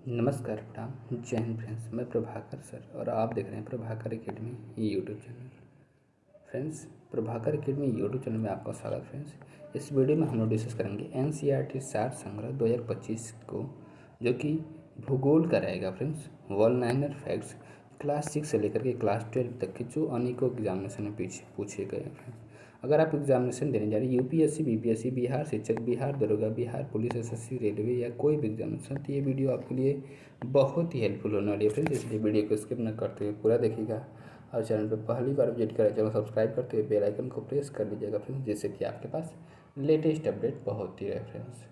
नमस्कार प्रणाम जय हिंद फ्रेंड्स। मैं प्रभाकर सर और आप देख रहे हैं Prabhakar academy YouTube channel. Friends, Prabhakar academy YouTube channel में आपका स्वागत। फ्रेंड्स, इस वीडियो में हम लोग डिस्कस करेंगे एनसीईआरटी सार संग्रह 2025 को, जो कि भूगोल का रहेगा। Friends, one liner facts class 6 से लेकर के क्लास 12 तक के जो अनेकों एग्जामिनेशन में पूछे गए हैं। फ्रेंड्स, अगर आप एग्जामिनेशन देने जा रहे हैं यूपीएससी, बीपीएससी, बिहार शिक्षक, बिहार दरोगा, बिहार पुलिस, एसएससी, रेलवे या कोई भी एग्जामिनेशन, तो ये वीडियो आपके लिए बहुत ही हेल्पफुल होने वाली है। फ्रेंड्स, इसलिए वीडियो को स्किप न करते हुए पूरा देखिएगा और चैनल पर पहली बार विजिट करें चैनल सब्सक्राइब करते हुए बेल आइकन को प्रेस कर लीजिएगा फ्रेंड्स, जिससे कि आपके पास लेटेस्ट अपडेट पहुँचती रहे। फ्रेंड्स,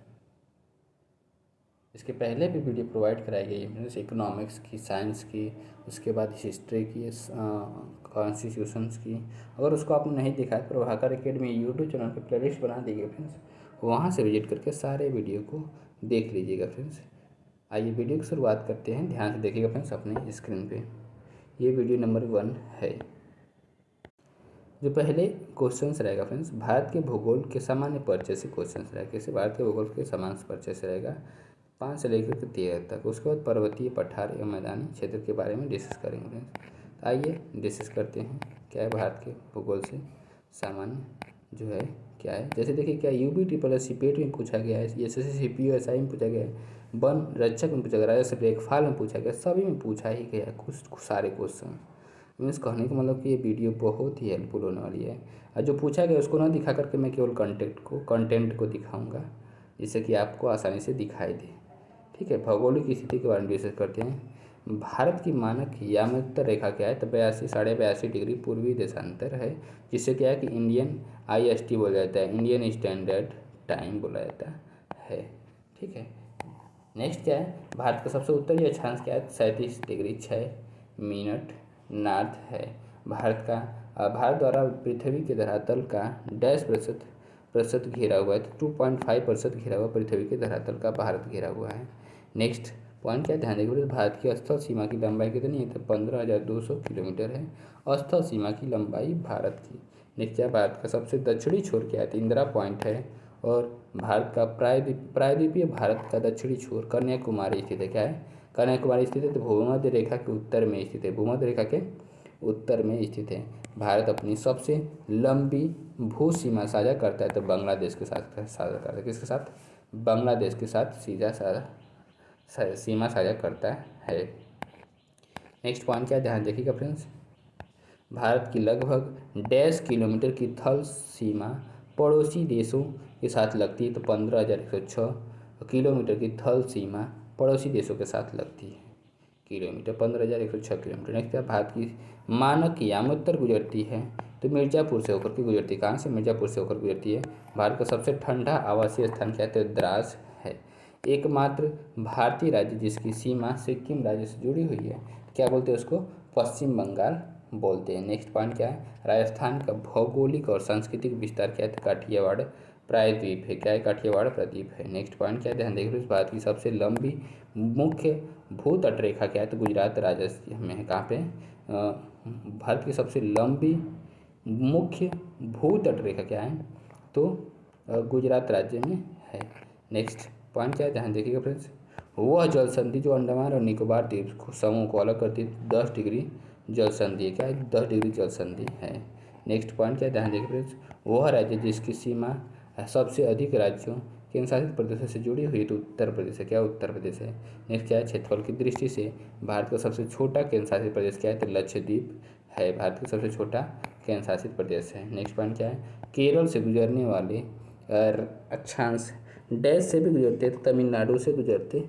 इसके पहले भी वीडियो प्रोवाइड कराई गई है फ्रेंड्स, इकोनॉमिक्स की, साइंस की, उसके बाद हिस्ट्री की, कॉन्स्टिट्यूशंस की। अगर उसको आपने नहीं देखा है, प्रभाकर एकेडमी यूट्यूब चैनल पर प्लेलिस्ट बना दी गई फ्रेंड्स, वहाँ से विजिट करके सारे वीडियो को देख लीजिएगा। फ्रेंड्स, आइए वीडियो की शुरुआत करते हैं। ध्यान से देखिएगा फ्रेंड्स अपने स्क्रीन पे। ये वीडियो नंबर 1 है। जो पहले क्वेश्चंस रहेगा फ्रेंड्स, भारत के भूगोल के सामान्य परिचय से क्वेश्चंस रहेगा। कैसे? भारत के भूगोल के सामान्य परिचय से रहेगा 5 से लेकर के 13 तक। उसके बाद पर्वतीय, पठार एवं मैदानी क्षेत्र के बारे में डिस्कस करेंगे फ्रेंड्स। तो आइए डिस्कस करते हैं क्या है भारत के भूगोल से सामान्य जो है क्या है। जैसे देखिए, क्या यूपी ट्रिपल एस सीपेट में पूछा गया है, एसएससी सीपीयू एसआई में पूछा गया है, वन रक्षक में पूछा गया, राजस्व लेखपाल में पूछा गया, सभी में पूछा ही गया है कुछ सारे क्वेश्चन। मीन्स कहने का मतलब कि ये वीडियो बहुत ही हेल्पफुल होने वाली है। और जो पूछा गया उसको ना दिखा करके मैं केवल कंटेंट को दिखाऊंगा, जिससे कि आपको आसानी से दिखाई दे। ठीक है, भौगोलिक स्थिति के बारे में डिस्कस करते हैं। भारत की मानक यामोत्तर रेखा क्या है? तो 82 डिग्री पूर्वी देशांतर है, जिससे क्या है कि इंडियन आईएसटी बोला जाता है, इंडियन स्टैंडर्ड टाइम बोला जाता है। ठीक है, नेक्स्ट क्या है? भारत का सबसे उत्तरी अक्षांश क्या है? 37 डिग्री 6 मिनट नॉर्थ है। भारत द्वारा पृथ्वी के धरातल का डैश प्रतिशत घेरा हुआ है, तो 2.5% घेरा हुआ पृथ्वी के धरातल का भारत घेरा हुआ है। नेक्स्ट पॉइंट क्या ध्यान देंगे? भारत की स्थल सीमा की लंबाई कितनी है? तो 15,200 किलोमीटर है स्थल सीमा की लंबाई भारत की। नेक्स्ट क्या? भारत का सबसे दक्षिणी छोर क्या है? तो इंदिरा पॉइंट है। और भारत का प्रायद्वीपीय भारत का दक्षिणी छोर कन्याकुमारी स्थित है। क्या है? कन्याकुमारी स्थित है। तो भूमध्य रेखा के उत्तर में स्थित है, भूमध्य रेखा के उत्तर में स्थित है। भारत अपनी सबसे लंबी भू सीमा साझा करता है तो बांग्लादेश के साथ साझा करता है। किसके साथ? बांग्लादेश के साथ सीमा साझा करता है। नेक्स्ट पॉइंट क्या ध्यान देखिएगा फ्रेंड्स, भारत की लगभग 1.5 किलोमीटर की थल सीमा पड़ोसी देशों के साथ लगती है, तो 15,106 किलोमीटर की थल सीमा पड़ोसी देशों के साथ लगती है। Kilometre 15,106 kilometre. नेक्स्ट है, भारत की मानक यामोत्तर गुजरती है, तो मिर्ज़ापुर से होकर के गुजरती है। कहाँ से? मिर्ज़ापुर से होकर गुजरती है। भारत का सबसे ठंडा आवासीय स्थान क्या है? तो द्रास है। एकमात्र भारतीय राज्य जिसकी सीमा सिक्किम राज्य से जुड़ी हुई है, क्या बोलते हैं उसको? पश्चिम बंगाल बोलते हैं। नेक्स्ट पॉइंट क्या है? राजस्थान का भौगोलिक और सांस्कृतिक विस्तार क्या है? काठियावाड़ प्रायद्वीप है। क्या है? काठियावाड़ प्रायद्वीप है। नेक्स्ट पॉइंट क्या है? ध्यान देखिए, भारत की सबसे लंबी मुख्य भू तट रेखा क्या है? तो गुजरात राज्य में है। कहाँ पे? भारत की सबसे लंबी मुख्य भू तट रेखा क्या है? तो गुजरात राज्य में है। नेक्स्ट पॉइंट क्या है? ध्यान देखिएगा फ्रेंड्स, वह जल संधि जो अंडमान और निकोबार द्वीप समूह को अलग करती है, 10 डिग्री जल संधि है। क्या है? 10 डिग्री जल संधि है। नेक्स्ट पॉइंट क्या है? ध्यान देखिए फ्रेंड्स, वह राज्य जिसकी सीमा सबसे अधिक राज्यों केंद्र शासित प्रदेशों से जुड़ी हुई, तो उत्तर प्रदेश है। क्या? उत्तर प्रदेश है। नेक्स्ट क्या है? क्षेत्रफल की दृष्टि से भारत का सबसे छोटा केंद्र शासित प्रदेश क्या है? तो लक्षद्वीप है। भारत का सबसे छोटा केंद्र शासित प्रदेश है। नेक्स्ट पॉइंट क्या है? केरल से गुजरने वाले अक्षांश डैश से भी गुजरते हैं, तो तमिलनाडु से गुजरते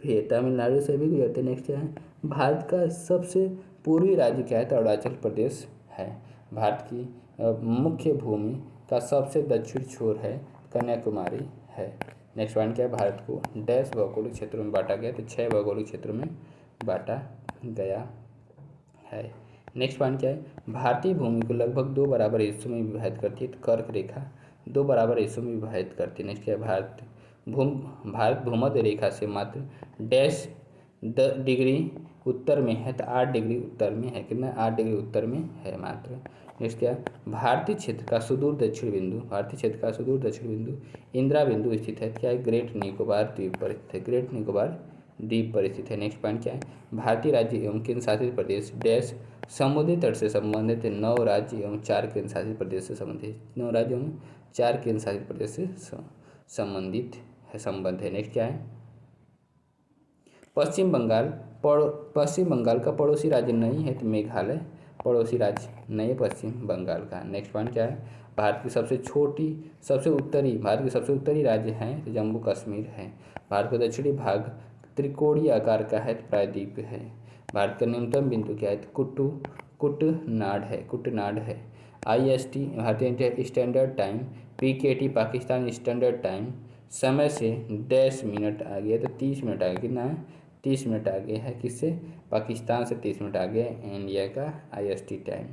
भी, तमिलनाडु से भी गुजरते। नेक्स्ट क्या है? भारत का सबसे पूर्वी राज्य क्या है? तो अरुणाचल प्रदेश है। भारत की मुख्य भूमि का सबसे दक्षिण छोर है कन्याकुमारी है। नेक्स्ट पॉइंट क्या है? भारत को डैश भौगोलिक क्षेत्रों में बांटा गया, तो 6 भौगोलिक क्षेत्रों में बांटा गया है। नेक्स्ट पॉइंट क्या है? भारतीय भूमि को लगभग 2 बराबर हिस्सों में विभाजित करती है, तो कर्क रेखा 2 बराबर हिस्सों में विभाजित करती है। नेक्स्ट क्या है? भारत भूमध्य रेखा से मात्र डैश डिग्री उत्तर में है, तो 8 डिग्री उत्तर में है। कितना? 8 डिग्री उत्तर में है मात्र। नेक्स्ट क्या है? भारतीय क्षेत्र का सुदूर दक्षिण बिंदु इंदिरा बिंदु स्थित है। क्या है? ग्रेट निकोबार द्वीप पर स्थित है। ग्रेट निकोबार द्वीप पर स्थित है। नेक्स्ट पॉइंट क्या है, भारतीय राज्य एवं केंद्र शासित प्रदेश डैश समुद्री तट से संबंधित 9 राज्य एवं 4 केंद्र शासित प्रदेश से संबंधित, 9 राज्य एवं 4 केंद्र शासित प्रदेश से संबंधित है, संबंध है। नेक्स्ट क्या है, पश्चिम बंगाल का पड़ोसी राज्य नहीं है तो मेघालय पड़ोसी राज्य नहीं है पश्चिम बंगाल का। नेक्स्ट पॉइंट क्या है, भारत की सबसे उत्तरी राज्य है तो जम्मू कश्मीर है। भारत का दक्षिणी भाग त्रिकोणीय आकार का है तो प्रायद्वीप है। भारत का न्यूनतम बिंदु क्या है तो कुटनाड है। IST भारतीय standard time, PKT Pakistan standard time समय से 10 मिनट आगे तो 30 मिनट आगे, कितना है 30 मिनट आगे है, किससे, पाकिस्तान से 30 मिनट आगे इंडिया का IST टाइम।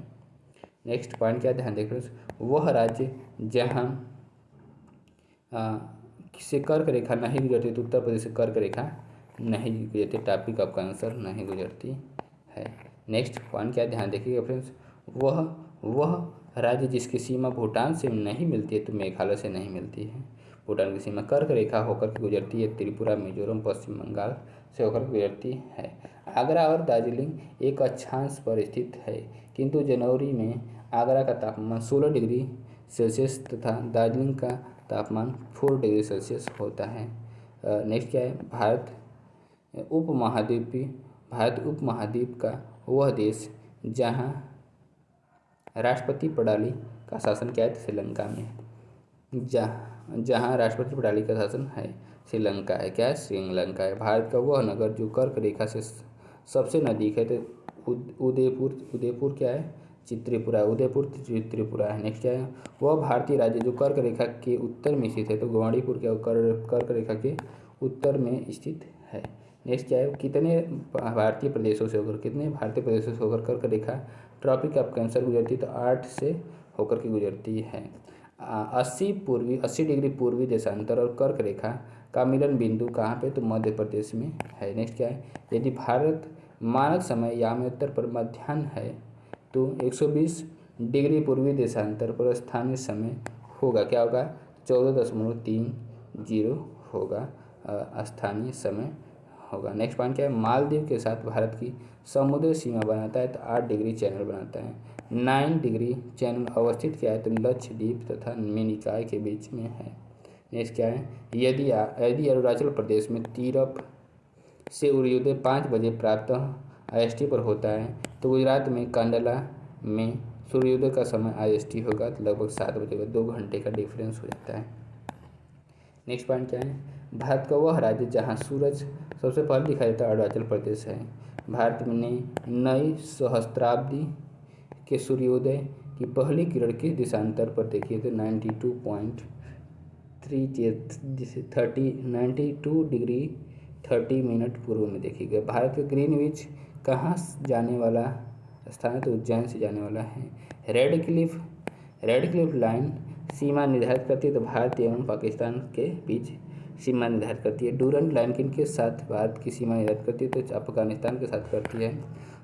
नेक्स्ट पॉइंट क्या ध्यान देखो, वह राज्य जहाँ से कर्क रेखा नहीं गुजरती तो उत्तर प्रदेश से कर्क रेखा नहीं गुजरती, टॉपिक आपका आंसर नहीं गुजरती है। नेक्स्ट पॉइंट क्या ध्यान देखिएगा फ्रेंड्स, वह राज्य जिसकी सीमा भूटान से नहीं मिलती है तो मेघालय से नहीं मिलती है। भूटान की सीमा कर्क रेखा होकर के गुजरती है, त्रिपुरा मिजोरम पश्चिम बंगाल से होकर गुजरती है। आगरा और दार्जिलिंग एक अक्षांश पर स्थित है, किंतु जनवरी में आगरा का तापमान 16 डिग्री सेल्सियस तथा दार्जिलिंग का तापमान 4 डिग्री सेल्सियस होता है। नेक्स्ट क्या है, भारत उपमहाद्वीप का वह देश जहाँ राष्ट्रपति प्रणाली का शासन क्या है, श्रीलंका में, जहाँ राष्ट्रपति प्रणाली का शासन है श्रीलंका है, क्या है, श्रीलंका है। भारत का वह नगर जो कर्क रेखा से सबसे नज़दीक है तो उदयपुर क्या है, उदयपुर त्रिपुरा है। नेक्स्ट क्या है, वह भारतीय राज्य जो कर्क रेखा के उत्तर में स्थित है तो गवाणीपुर क्या कर्क रेखा के उत्तर में स्थित है। नेक्स्ट क्या है, कितने भारतीय प्रदेशों से होकर कर्क रेखा ट्रॉपिक ऑफ कैंसर गुजरती है तो 8 से होकर के गुजरती है। 80 डिग्री पूर्वी देशांतर और कर्क रेखा का मिलन बिंदु कहाँ पे, तो मध्य प्रदेश में है। नेक्स्ट क्या है, यदि भारत मानक समय यामोत्तर पर मध्याह्न है तो 120 डिग्री पूर्वी देशांतर पर स्थानीय समय होगा, क्या होगा, 14.30 होगा स्थानीय समय होगा। नेक्स्ट पॉइंट क्या है, मालदीव के साथ भारत की समुद्र सीमा बनाता है तो 8 डिग्री चैनल बनाता है। 9 डिग्री चैनल अवस्थित क्या है तो लक्षद्वीप तथा मिनिकॉय के बीच में है। नेक्स्ट क्या है, यदि अरुणाचल प्रदेश में तीरप से सूर्योदय 5 बजे प्रातः IST पर होता है तो गुजरात में कांडला में सूर्योदय का समय IST होगा तो लगभग 7 बजे, 2 घंटे का डिफरेंस हो जाता है। नेक्स्ट पॉइंट क्या है, भारत का वह राज्य जहाँ सूरज सबसे पहले दिखाई देता है अरुणाचल प्रदेश है। भारत ने नई सहस्त्राब्दी के सूर्योदय की पहली किरण किस देशांतर पर देखी है तो 92 डिग्री 30 मिनट पूर्व में देखी गई। भारत का ग्रीनविच कहाँ जाने वाला स्थान है तो उज्जैन से जाने वाला है। रेड क्लिफ लाइन सीमा निर्धारित करती है तो भारत एवं पाकिस्तान के बीच सीमा निर्धारित करती है। डूरंट लाइन किनके साथ भारत की सीमा निर्धारित करती है तो अफगानिस्तान के साथ करती है।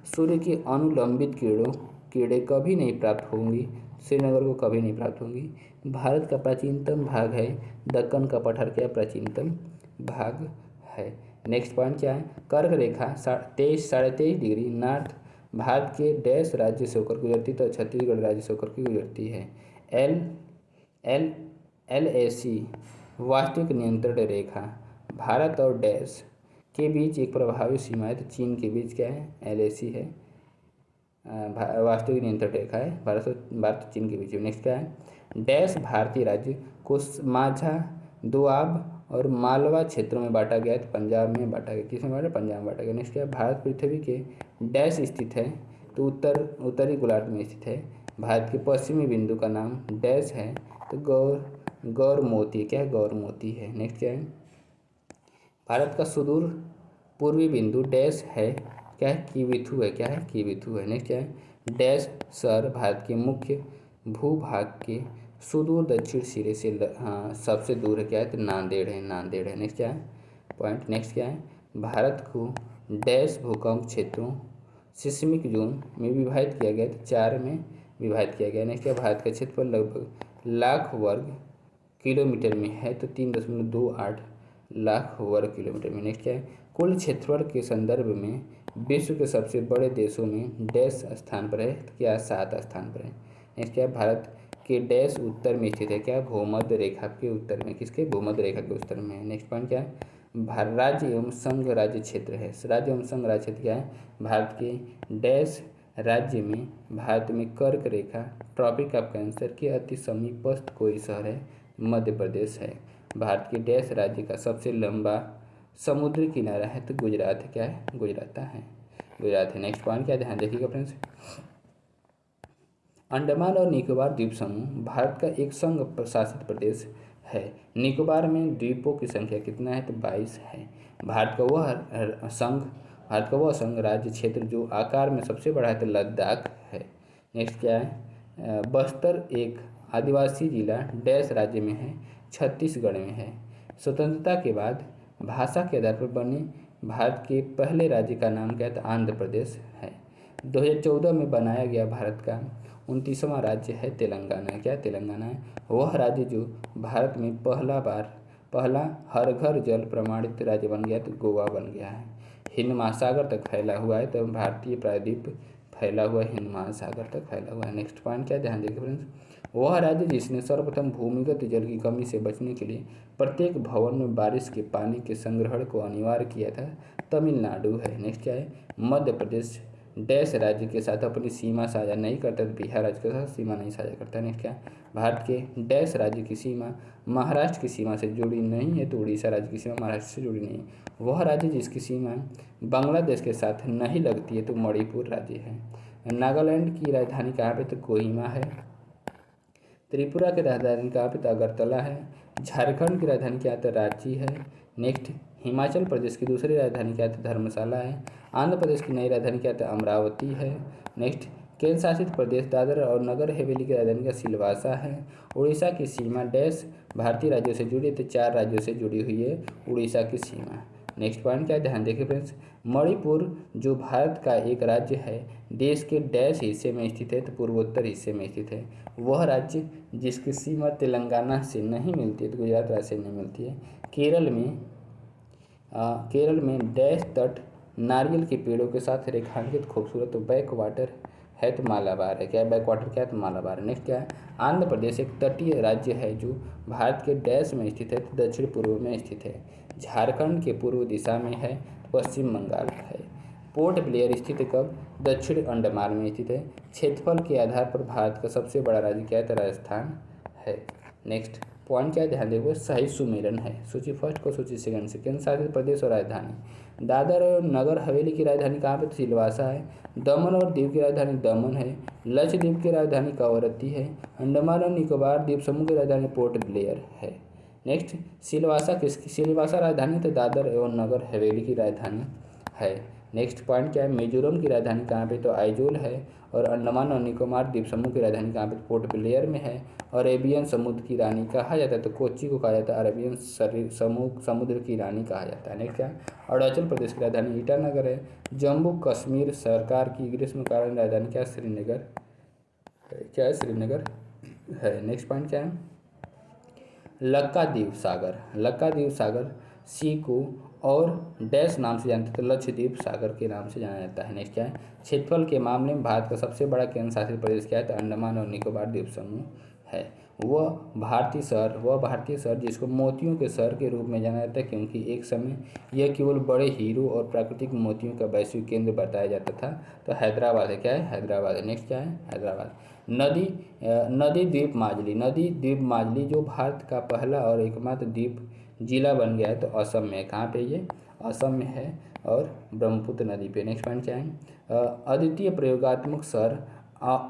सूर्य की अनुलंबित किरणें कभी नहीं प्राप्त होंगी, श्रीनगर को कभी नहीं प्राप्त होंगी। भारत का प्राचीनतम भाग है दक्कन का पठार, क्या प्राचीनतम भाग है। नेक्स्ट पॉइंट क्या है, कर्क रेखा 23.5 डिग्री नॉर्थ भारत के डैश राज्य से होकर गुजरती तो छत्तीसगढ़ राज्य से होकर के गुजरती है। LAC वास्तविक नियंत्रण रेखा भारत और डैश के बीच एक प्रभावी सीमा है तो चीन के बीच क्या है, LAC है, वास्तविक नियंत्रण रेखा है भारत चीन के बीच में। नेक्स्ट क्या है, डैश भारतीय राज्य को माझा, दोआब और मालवा क्षेत्रों में बांटा गया तो पंजाब में बांटा गया, किसमें बांटा, पंजाब में बांटा गया। नेक्स्ट क्या है, भारत पृथ्वी के डैश स्थित है तो उत्तरी गोलार्ध में स्थित है। भारत के पश्चिमी बिंदु का नाम डैश है तो गौरमोती, क्या है, गौरमोती है। नेक्स्ट क्या है, भारत का सुदूर पूर्वी बिंदु डैश है, क्या है, किविथु है, क्या है, किविथु है। नेक्स्ट क्या है, डैश शहर भारत के मुख्य भूभाग के सुदूर दक्षिण सिरे से सबसे दूर है, क्या है, तो नांदेड़ है। नेक्स्ट क्या है पॉइंट, नेक्स्ट क्या है, भारत को डैश भूकंप क्षेत्रों सिस्मिक जोन में विभाजित किया गया तो 4 में विभाजित किया गया। नेक्स्ट क्या, भारत का क्षेत्रफल लगभग लाख वर्ग किलोमीटर में है तो 3.28 लाख वर्ग किलोमीटर में। नेक्स्ट क्या है, कुल क्षेत्रफल के संदर्भ में विश्व के सबसे बड़े देशों में डैश स्थान पर है, तो क्या 7 स्थान पर है। नेक्स्ट क्या है, भारत के डैश उत्तर में स्थित है, क्या भूमध्य रेखा के उत्तर में, किसके भूमध्य रेखा के उत्तर में है। नेक्स्ट पॉइंट क्या है, राज्य एवं संघ राज्य क्षेत्र है, राज्य एवं संघ राज्य क्षेत्र क्या है, भारत के डैश राज्य में, भारत में कर्क रेखा ट्रॉपिक ऑफ कैंसर के अति समीपस्थ कोई शहर है, मध्य प्रदेश है। भारत के डैश राज्य का सबसे लंबा समुद्री किनारा है, तो गुजरात क्या है, गुजरात है, गुजरात है। नेक्स्ट पॉइंट क्या ध्यान देखिएगा फ्रेंड्स, अंडमान और निकोबार द्वीप समूह भारत का एक संघ प्रशासित प्रदेश है। निकोबार में द्वीपों की संख्या कितना है, तो 22 है। भारत का वह संघ राज्य क्षेत्र जो आकार में सबसे बड़ा है, तो लद्दाख है। नेक्स्ट क्या है, बस्तर एक आदिवासी जिला डैश राज्य में है, छत्तीसगढ़ में है। स्वतंत्रता के बाद भाषा के आधार पर बने भारत के पहले राज्य का नाम क्या है, तो आंध्र प्रदेश है। 2014 में बनाया गया भारत का 29वां राज्य है तेलंगाना, क्या तेलंगाना है। वह राज्य जो भारत में पहला हर घर जल प्रमाणित राज्य बन गया, तो गोवा बन गया है। हिंद महासागर तक फैला हुआ है, तो भारतीय प्रायद्वीप फैला हुआ है, हिंद महासागर तक फैला हुआ है। नेक्स्ट पॉइंट क्या ध्यान देखिए फ्रेंड्स, वह राज्य जिसने सर्वप्रथम भूमिगत जल की कमी से बचने के लिए प्रत्येक भवन में बारिश के पानी के संग्रहण को अनिवार्य किया था, तमिलनाडु है। नेक्स्ट क्या है, मध्य प्रदेश डैश राज्य के साथ अपनी सीमा साझा नहीं करता, तो बिहार राज्य के साथ सीमा नहीं साझा करता। नेक्स्ट क्या, भारत के डैश राज्य की सीमा महाराष्ट्र की सीमा से जुड़ी नहीं है, तो उड़ीसा राज्य की सीमा महाराष्ट्र से जुड़ी नहीं है। वह राज्य जिसकी सीमा बांग्लादेश के साथ नहीं लगती है, तो मणिपुर राज्य है। नागालैंड की राजधानी कहाँ पे, तो कोहिमा है। त्रिपुरा की राजधानी कहाँ पे, तो अगरतला है। झारखंड की राजधानी क्या है, तो रांची है। नेक्स्ट, हिमाचल प्रदेश की दूसरी राजधानी क्या है, तो धर्मशाला है। आंध्र प्रदेश की नई राजधानी क्या है, तो अमरावती है। नेक्स्ट, केंद्र शासित प्रदेश दादरा और नगर हवेली की राजधानी का सिलवासा है। उड़ीसा की सीमा डैश भारतीय राज्यों से जुड़ी, तो 4 राज्यों से जुड़ी हुई है उड़ीसा की सीमा। नेक्स्ट पॉइंट क्या है, ध्यान देखिए फ्रेंड्स, मणिपुर जो भारत का एक राज्य है, देश के डैश हिस्से में स्थित है, तो पूर्वोत्तर हिस्से में स्थित है। वह राज्य जिसकी सीमा तेलंगाना से नहीं मिलती है, तो गुजरात राज्य से नहीं मिलती है। केरल में डैश तट नारियल के पेड़ों के साथ रेखांकित खूबसूरत बैक वाटर है, तो मालाबार है। क्या है, बैक वाटर क्या है, तो मालाबार है। नेक्स्ट क्या है, आंध्र प्रदेश एक तटीय राज्य है जो भारत के डैश में स्थित है, तो दक्षिण पूर्व में स्थित है। झारखंड के पूर्व दिशा में है, पश्चिम बंगाल है। पोर्ट ब्लेयर स्थित कब, दक्षिण अंडमान में स्थित है। क्षेत्रफल के आधार पर भारत का सबसे बड़ा राज्य क्या है, तो राजस्थान है। नेक्स्ट पॉइंट क्या ध्यान देखो, सही सुमेलन है। सूची फर्स्ट को सूची सेकंड से, केंद्र शासित प्रदेश और राजधानी। दादर और नगर हवेली की राजधानी कहाँ पे, तो सिलवासा है। दमन और दीव की राजधानी दमन है। लक्षद्वीप की राजधानी कवरत्ती है। अंडमान और निकोबार द्वीप समूह की राजधानी पोर्ट ब्लेयर है। नेक्स्ट, सिलवासा राजधानी, तो दादर एवं नगर हवेली की राजधानी है। नेक्स्ट पॉइंट क्या है, मिजोरम की राजधानी कहाँ पे, तो आइजोल है। और अंडमान और निकोबार द्वीप समूह की राजधानी कहाँ पे, पोर्ट ब्लेयर में है। और अरेबियन समुद्र की रानी कहा जाता है, तो कोच्चि को कहा जाता है अरेबियन समुद्र की रानी कहा जाता है। नेक्स्ट क्या, अरुणाचल प्रदेश की राजधानी ईटानगर है। जम्मू कश्मीर सरकार की ग्रीष्मकालीन राजधानी क्या, श्रीनगर क्या है, श्रीनगर है। नेक्स्ट पॉइंट क्या है, लक्काद्वीप सागर सी को और डैश नाम से जानते हैं, तो लक्षद्वीप सागर के नाम से जाना जाता है। नेक्स्ट क्या है, क्षेत्रफल के मामले में भारत का सबसे बड़ा केंद्र शासित प्रदेश क्या है, तो अंडमान और निकोबार द्वीप समूह है। वह भारतीय शहर जिसको मोतियों के शहर के रूप में जाना जाता है, क्योंकि एक समय यह केवल बड़े हीरो और प्राकृतिक मोतियों का वैश्विक केंद्र बताया जाता था, तो हैदराबाद है। क्या है, हैदराबाद है। नेक्स्ट क्या है, हैदराबाद। नदी द्वीप माजली जो भारत का पहला और एकमात्र द्वीप जिला बन गया है, तो असम में। कहाँ पे, ये असम में है और ब्रह्मपुत्र नदी पे। नेक्स्ट पॉइंट क्या है, अद्वितीय प्रयोगात्मक शहर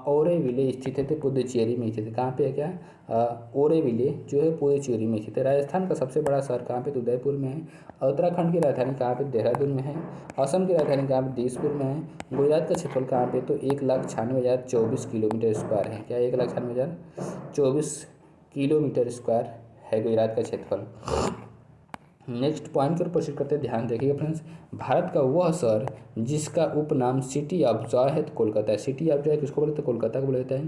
ओरेविले स्थित है, तो पुदुचेरी में स्थित है। कहाँ पे है, क्या ओरेविले जो है पुदुचेरी में स्थित है। राजस्थान का सबसे बड़ा शहर कहाँ पे, तो उदयपुर में है। उत्तराखंड की राजधानी कहाँ पे, देहरादून में है। असम की राजधानी कहाँ पे, दिसपुर में है। गुजरात का क्षेत्रफल कहाँ पे, तो 1,96,024 किलोमीटर स्क्वायर है। क्या 1,96,024 किलोमीटर स्क्वायर है गुजरात का क्षेत्रफल। नेक्स्ट पॉइंट पर प्रश्न करते हैं, ध्यान देखिएगा फ्रेंड्स, भारत का वह शहर जिसका उपनाम सिटी ऑफ जॉय है, तो कोलकाता है। सिटी ऑफ जॉय किसको बोलते हैं, कोलकाता को बोला जाता है।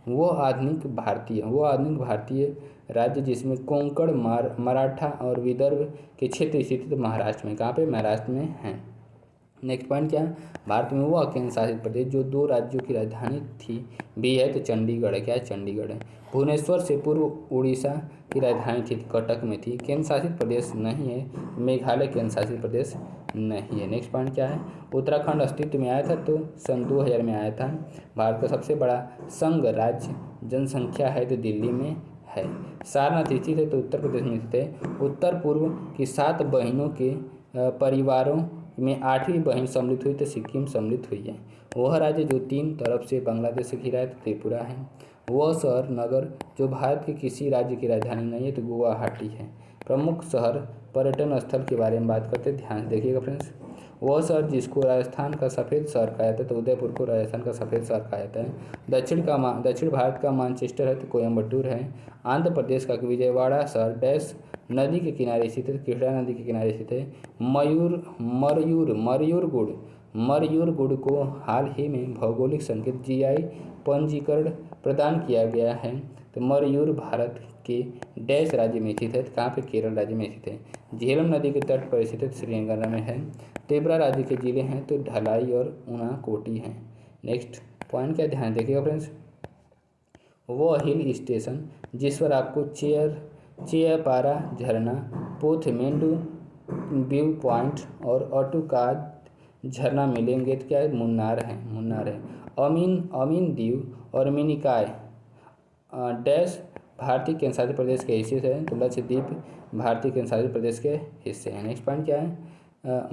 वो आधुनिक भारतीय राज्य जिसमें कोंकण, मराठा और विदर्भ के क्षेत्र स्थित महाराष्ट्र में, कहाँ पे, महाराष्ट्र में हैं। नेक्स्ट पॉइंट क्या है, भारत में वह केंद्र शासित प्रदेश जो 2 राज्यों की राजधानी थी भी है, तो चंडीगढ़ है, क्या है, चंडीगढ़ है। भुवनेश्वर से पूर्व उड़ीसा की राजधानी थी, कटक में थी। केंद्र शासित प्रदेश नहीं है, मेघालय केंद्र शासित प्रदेश नहीं है। नेक्स्ट पॉइंट क्या है, उत्तराखंड अस्तित्व में आया था तो सन 2000 में आया था। भारत का सबसे बड़ा संघ राज्य जनसंख्या है तो दिल्ली में है। सारनाथ स्थित है तो उत्तर प्रदेश में स्थित है। उत्तर पूर्व की 7 बहनों के परिवारों में 8वीं बहन सम्मिलित हुई तो सिक्किम सम्मिलित हुई है। वह राज्य जो 3 तरफ से बांग्लादेश से घिरा है तो त्रिपुरा है। वह शहर नगर जो भारत के किसी राज्य की राजधानी नहीं है तो गुवाहाटी है। प्रमुख शहर पर्यटन स्थल के बारे में बात करते हैं, ध्यान से देखिएगा फ्रेंड्स। वह शहर जिसको राजस्थान का सफ़ेद शहर कहा जाता है तो उदयपुर को राजस्थान का सफ़ेद शहर कहा जाता है। दक्षिण भारत का मानचेस्टर है तो कोयम्बटूर है। आंध्र प्रदेश का विजयवाड़ा शहर डैश नदी के किनारे स्थित है, कृष्णा नदी के किनारे स्थित है। मरयूरगुड़ को हाल ही में भौगोलिक संकेत GI पंजीकरण प्रदान किया गया है। तो मरयूर भारत के डैश राज्य में स्थित है, कहाँ पे, केरल राज्य में स्थित है। झेलम नदी के तट पर स्थित श्रीनगर में है। त्रिपुरा राज्य के जिले हैं तो ढलाई और ऊनाकोटी हैं। नेक्स्ट पॉइंट क्या, ध्यान देखिएगा फ्रेंड्स। वो हिल स्टेशन जिस पर आपको चेयपारा झरना, पोथमेंडू व्यू पॉइंट और ऑटोकाद झरना मिलेंगे तो क्या है, मुन्नार है। अमीन दीव और मिनिकॉय डैश भारतीय केंद्र शासित प्रदेश के हिस्से है तो लक्षद्वीप भारतीय केंद्र शासित प्रदेश के हिस्से हैं। नेक्स्ट पॉइंट क्या है,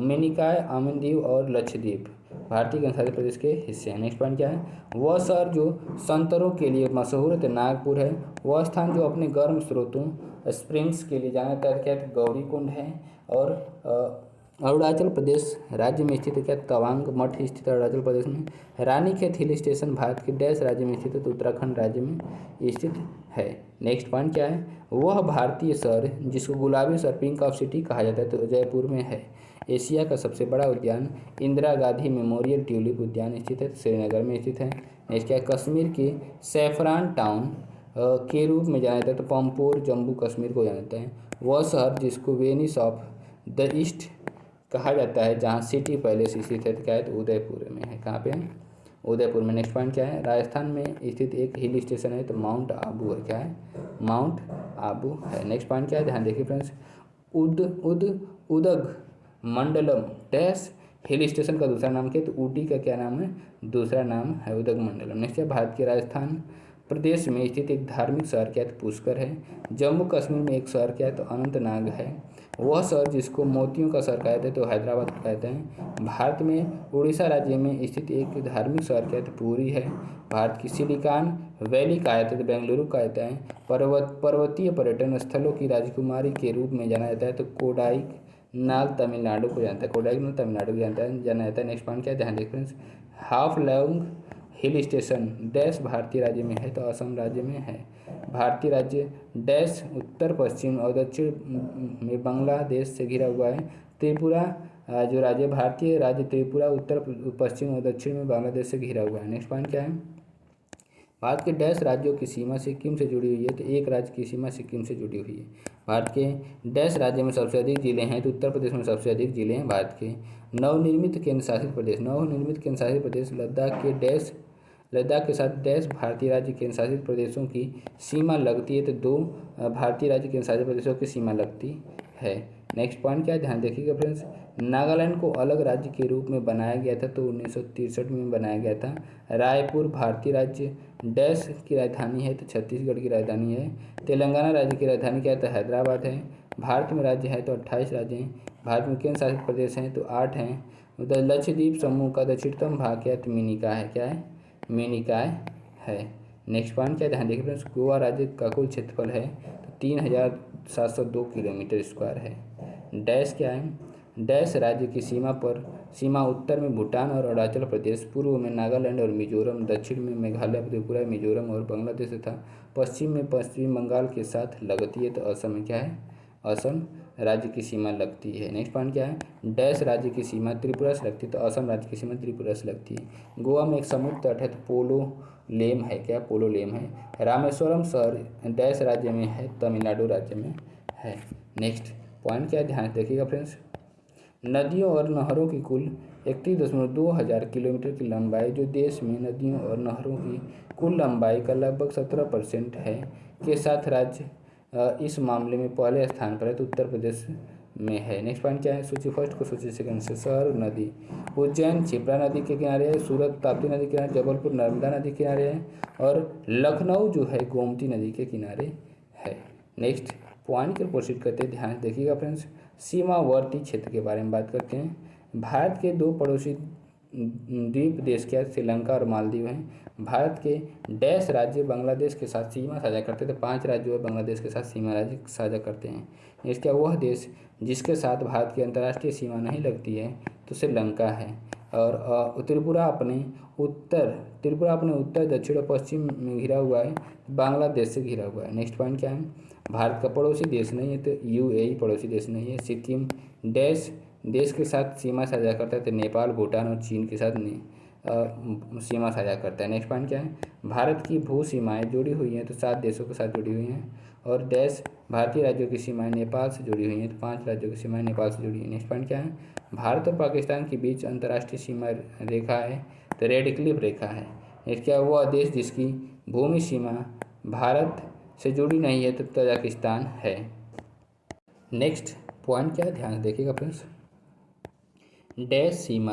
मिनिकॉय, अमीन दीव और लक्षद्वीप भारतीय केंद्र शासित प्रदेश के हिस्से हैं। नेक्स्ट पॉइंट क्या है, वह शहर जो संतरों के लिए मशहूर है तो नागपुर है। वह स्थान जो अपने गर्म स्रोतों स्प्रिंग्स के लिए जाना जाता है क्या है, गौरी कुंड है। और अरुणाचल प्रदेश राज्य में स्थित है क्या, तवांग मठ स्थित है अरुणाचल प्रदेश में। रानीखेत हिल स्टेशन भारत के डैश राज्य में स्थित है तो उत्तराखंड राज्य में स्थित है। नेक्स्ट पॉइंट क्या है, वह भारतीय शहर जिसको गुलाबी शहर पिंक ऑफ सिटी कहा जाता है तो जयपुर में है। एशिया का सबसे बड़ा उद्यान इंदिरा गांधी मेमोरियल ट्यूलिप उद्यान स्थित है, श्रीनगर में स्थित है। नेक्स्ट क्या है, कश्मीर के सैफरान टाउन के रूप में जाना जाता है तो पंपोर जम्मू कश्मीर को जाना जाता है। वह शहर जिसको वेनिस ऑफ द ईस्ट कहा जाता है जहाँ सिटी पैलेस स्थित है, क्या है तो उदयपुर में है, कहाँ पे है, उदयपुर में। नेक्स्ट पॉइंट क्या है, राजस्थान में स्थित एक हिल स्टेशन है तो माउंट आबू है, क्या है, माउंट आबू है। नेक्स्ट पॉइंट क्या है, ध्यान देखिए फ्रेंड्स। उदग मंडलम डैश हिल स्टेशन का दूसरा नाम क्या है तो ऊटी का क्या नाम है, दूसरा नाम है उदग मंडलम। नेक्स्ट है, भारत के राजस्थान प्रदेश में स्थित एक धार्मिक शहर क्या है तो पुष्कर है। जम्मू कश्मीर में एक शहर क्या है तो अनंतनाग है। वह शहर जिसको मोतियों का शहर कहते हैं तो हैदराबाद कहते हैं। भारत में उड़ीसा राज्य में स्थित एक धार्मिक शहर क्या है तो पुरी है। भारत की सिलिकॉन वैली कहा जाता है तो बेंगलुरु कहते हैं। पर्वतीय पर्यटन स्थलों की राजकुमारी के रूप में जाना जाता है तो कोडाईकनाल तमिलनाडु को जानता है, कोडाईकनाल तमिलनाडु को जाना जाता है। नेक्स्ट पॉइंट क्या है, ध्यान देखिए friends. Haflong hill station dash भारतीय राज्य में है तो असम राज्य में है। भारतीय राज्य डैश उत्तर पश्चिम और दक्षिण में बांग्लादेश से घिरा हुआ है। त्रिपुरा जो राज्य भारतीय राज्य त्रिपुरा उत्तर पश्चिम और दक्षिण में बांग्लादेश से घिरा हुआ है। नेक्स्ट पॉइंट क्या है, भारत के डैश राज्यों की सीमा सिक्किम से जुड़ी हुई है तो एक राज्य की सीमा सिक्किम से जुड़ी हुई है। भारत के डैश राज्य में सबसे अधिक जिले हैं तो उत्तर प्रदेश में सबसे अधिक जिले हैं। भारत के नवनिर्मित केंद्र शासित प्रदेश लद्दाख के साथ डैश भारतीय राज्य केंद्र शासित प्रदेशों की सीमा लगती है तो 2 भारतीय राज्य केंद्र शासित प्रदेशों की सीमा लगती है। नेक्स्ट पॉइंट क्या है, ध्यान देखिएगा फ्रेंड्स। नागालैंड को अलग राज्य के रूप में बनाया गया था तो 1963 में बनाया गया था। रायपुर भारतीय राज्य डैश की राजधानी है तो छत्तीसगढ़ की राजधानी है। तेलंगाना राज्य की राजधानी क्या है तो हैदराबाद है। भारत में राज्य है तो 28 राज्य हैं। भारत में केंद्र शासित प्रदेश हैं तो 8 हैं। लक्षद्वीप समूह का दक्षिणतम भाग क्या है तो मिनिकॉय है, क्या है, मिनिकॉय है। नेक्स्ट पॉइंट क्या है, ध्यान देखिए फ्रेंड्स। गोवा राज्य का कुल क्षेत्रफल है तो 3702 किलोमीटर स्क्वायर है। डैश क्या है, डैश राज्य की सीमा उत्तर में भूटान और अरुणाचल प्रदेश, पूर्व में नागालैंड और मिजोरम, दक्षिण में मेघालय त्रिपुरा मिजोरम और बांग्लादेश तथा पश्चिम में पश्चिम बंगाल के साथ लगती है तो असम में क्या है, असम राज्य की सीमा लगती है। नेक्स्ट पॉइंट क्या है, डैश राज्य की सीमा त्रिपुरा से लगती है, तो असम राज्य की सीमा त्रिपुरा से लगती है। गोवा में एक समुद्र तट है, तो पोलो लेम है, क्या पोलो लेम है। रामेश्वरम शहर डैश राज्य में है, तमिलनाडु राज्य में है। नेक्स्ट पॉइंट क्या है, ध्यान से देखिएगा फ्रेंड्स, नदियों और नहरों की कुल 31.2 हज़ार किलोमीटर की लंबाई, जो देश में नदियों और नहरों की कुल लंबाई का लगभग 17% है, के साथ राज्य इस मामले में पहले स्थान पर है, तो उत्तर प्रदेश में है। नेक्स्ट पॉइंट क्या है, सूची फर्स्ट को सूची सेकंड से, शहर नदी, उज्जैन क्षिप्रा नदी के किनारे है, सूरत ताप्ती नदी के किनारे, जबलपुर नर्मदा नदी के किनारे है, और लखनऊ जो है गोमती नदी के किनारे है। नेक्स्ट पॉइंट को प्रोसीड करते हैं, ध्यान देखिएगा फ्रेंड्स, सीमावर्ती क्षेत्र के बारे में बात करते हैं। भारत के दो पड़ोसी द्वीप देश क्या, श्रीलंका और मालदीव हैं। भारत के डैश राज्य बांग्लादेश के साथ सीमा साझा करते थे, 5 राज्य जो है बांग्लादेश के साथ सीमा राज्य साझा करते हैं। इसका वह देश जिसके साथ भारत की अंतर्राष्ट्रीय सीमा नहीं लगती है, तो श्रीलंका है। और त्रिपुरा अपने उत्तर दक्षिण और पश्चिम में घिरा हुआ है, बांग्लादेश से घिरा हुआ है। नेक्स्ट पॉइंट क्या है, भारत का पड़ोसी देश नहीं है, तो यूएई पड़ोसी देश नहीं है। सिक्किम डैश देश के साथ सीमा साझा करता है, तो नेपाल, भूटान और चीन के साथ सीमा साझा करता है। नेक्स्ट पॉइंट क्या है, भारत की भू सीमाएँ जुड़ी हुई हैं, तो 7 देशों के साथ जुड़ी हुई हैं। और डैश भारतीय राज्यों की सीमाएँ नेपाल से जुड़ी हुई हैं, तो 5 राज्यों की सीमाएँ नेपाल से जुड़ी हैं। नेक्स्ट पॉइंट क्या है, भारत और पाकिस्तान के बीच अंतर्राष्ट्रीय सीमा रेखा है, तो रेड क्लिफ रेखा है। नेक्स्ट क्या है, वह देश जिसकी भूमि सीमा भारत से जुड़ी नहीं है, तो तजाकिस्तान है। नेक्स्ट पॉइंट क्या है, ध्यान देखिएगा फ्रेंड्स, डैश सीमा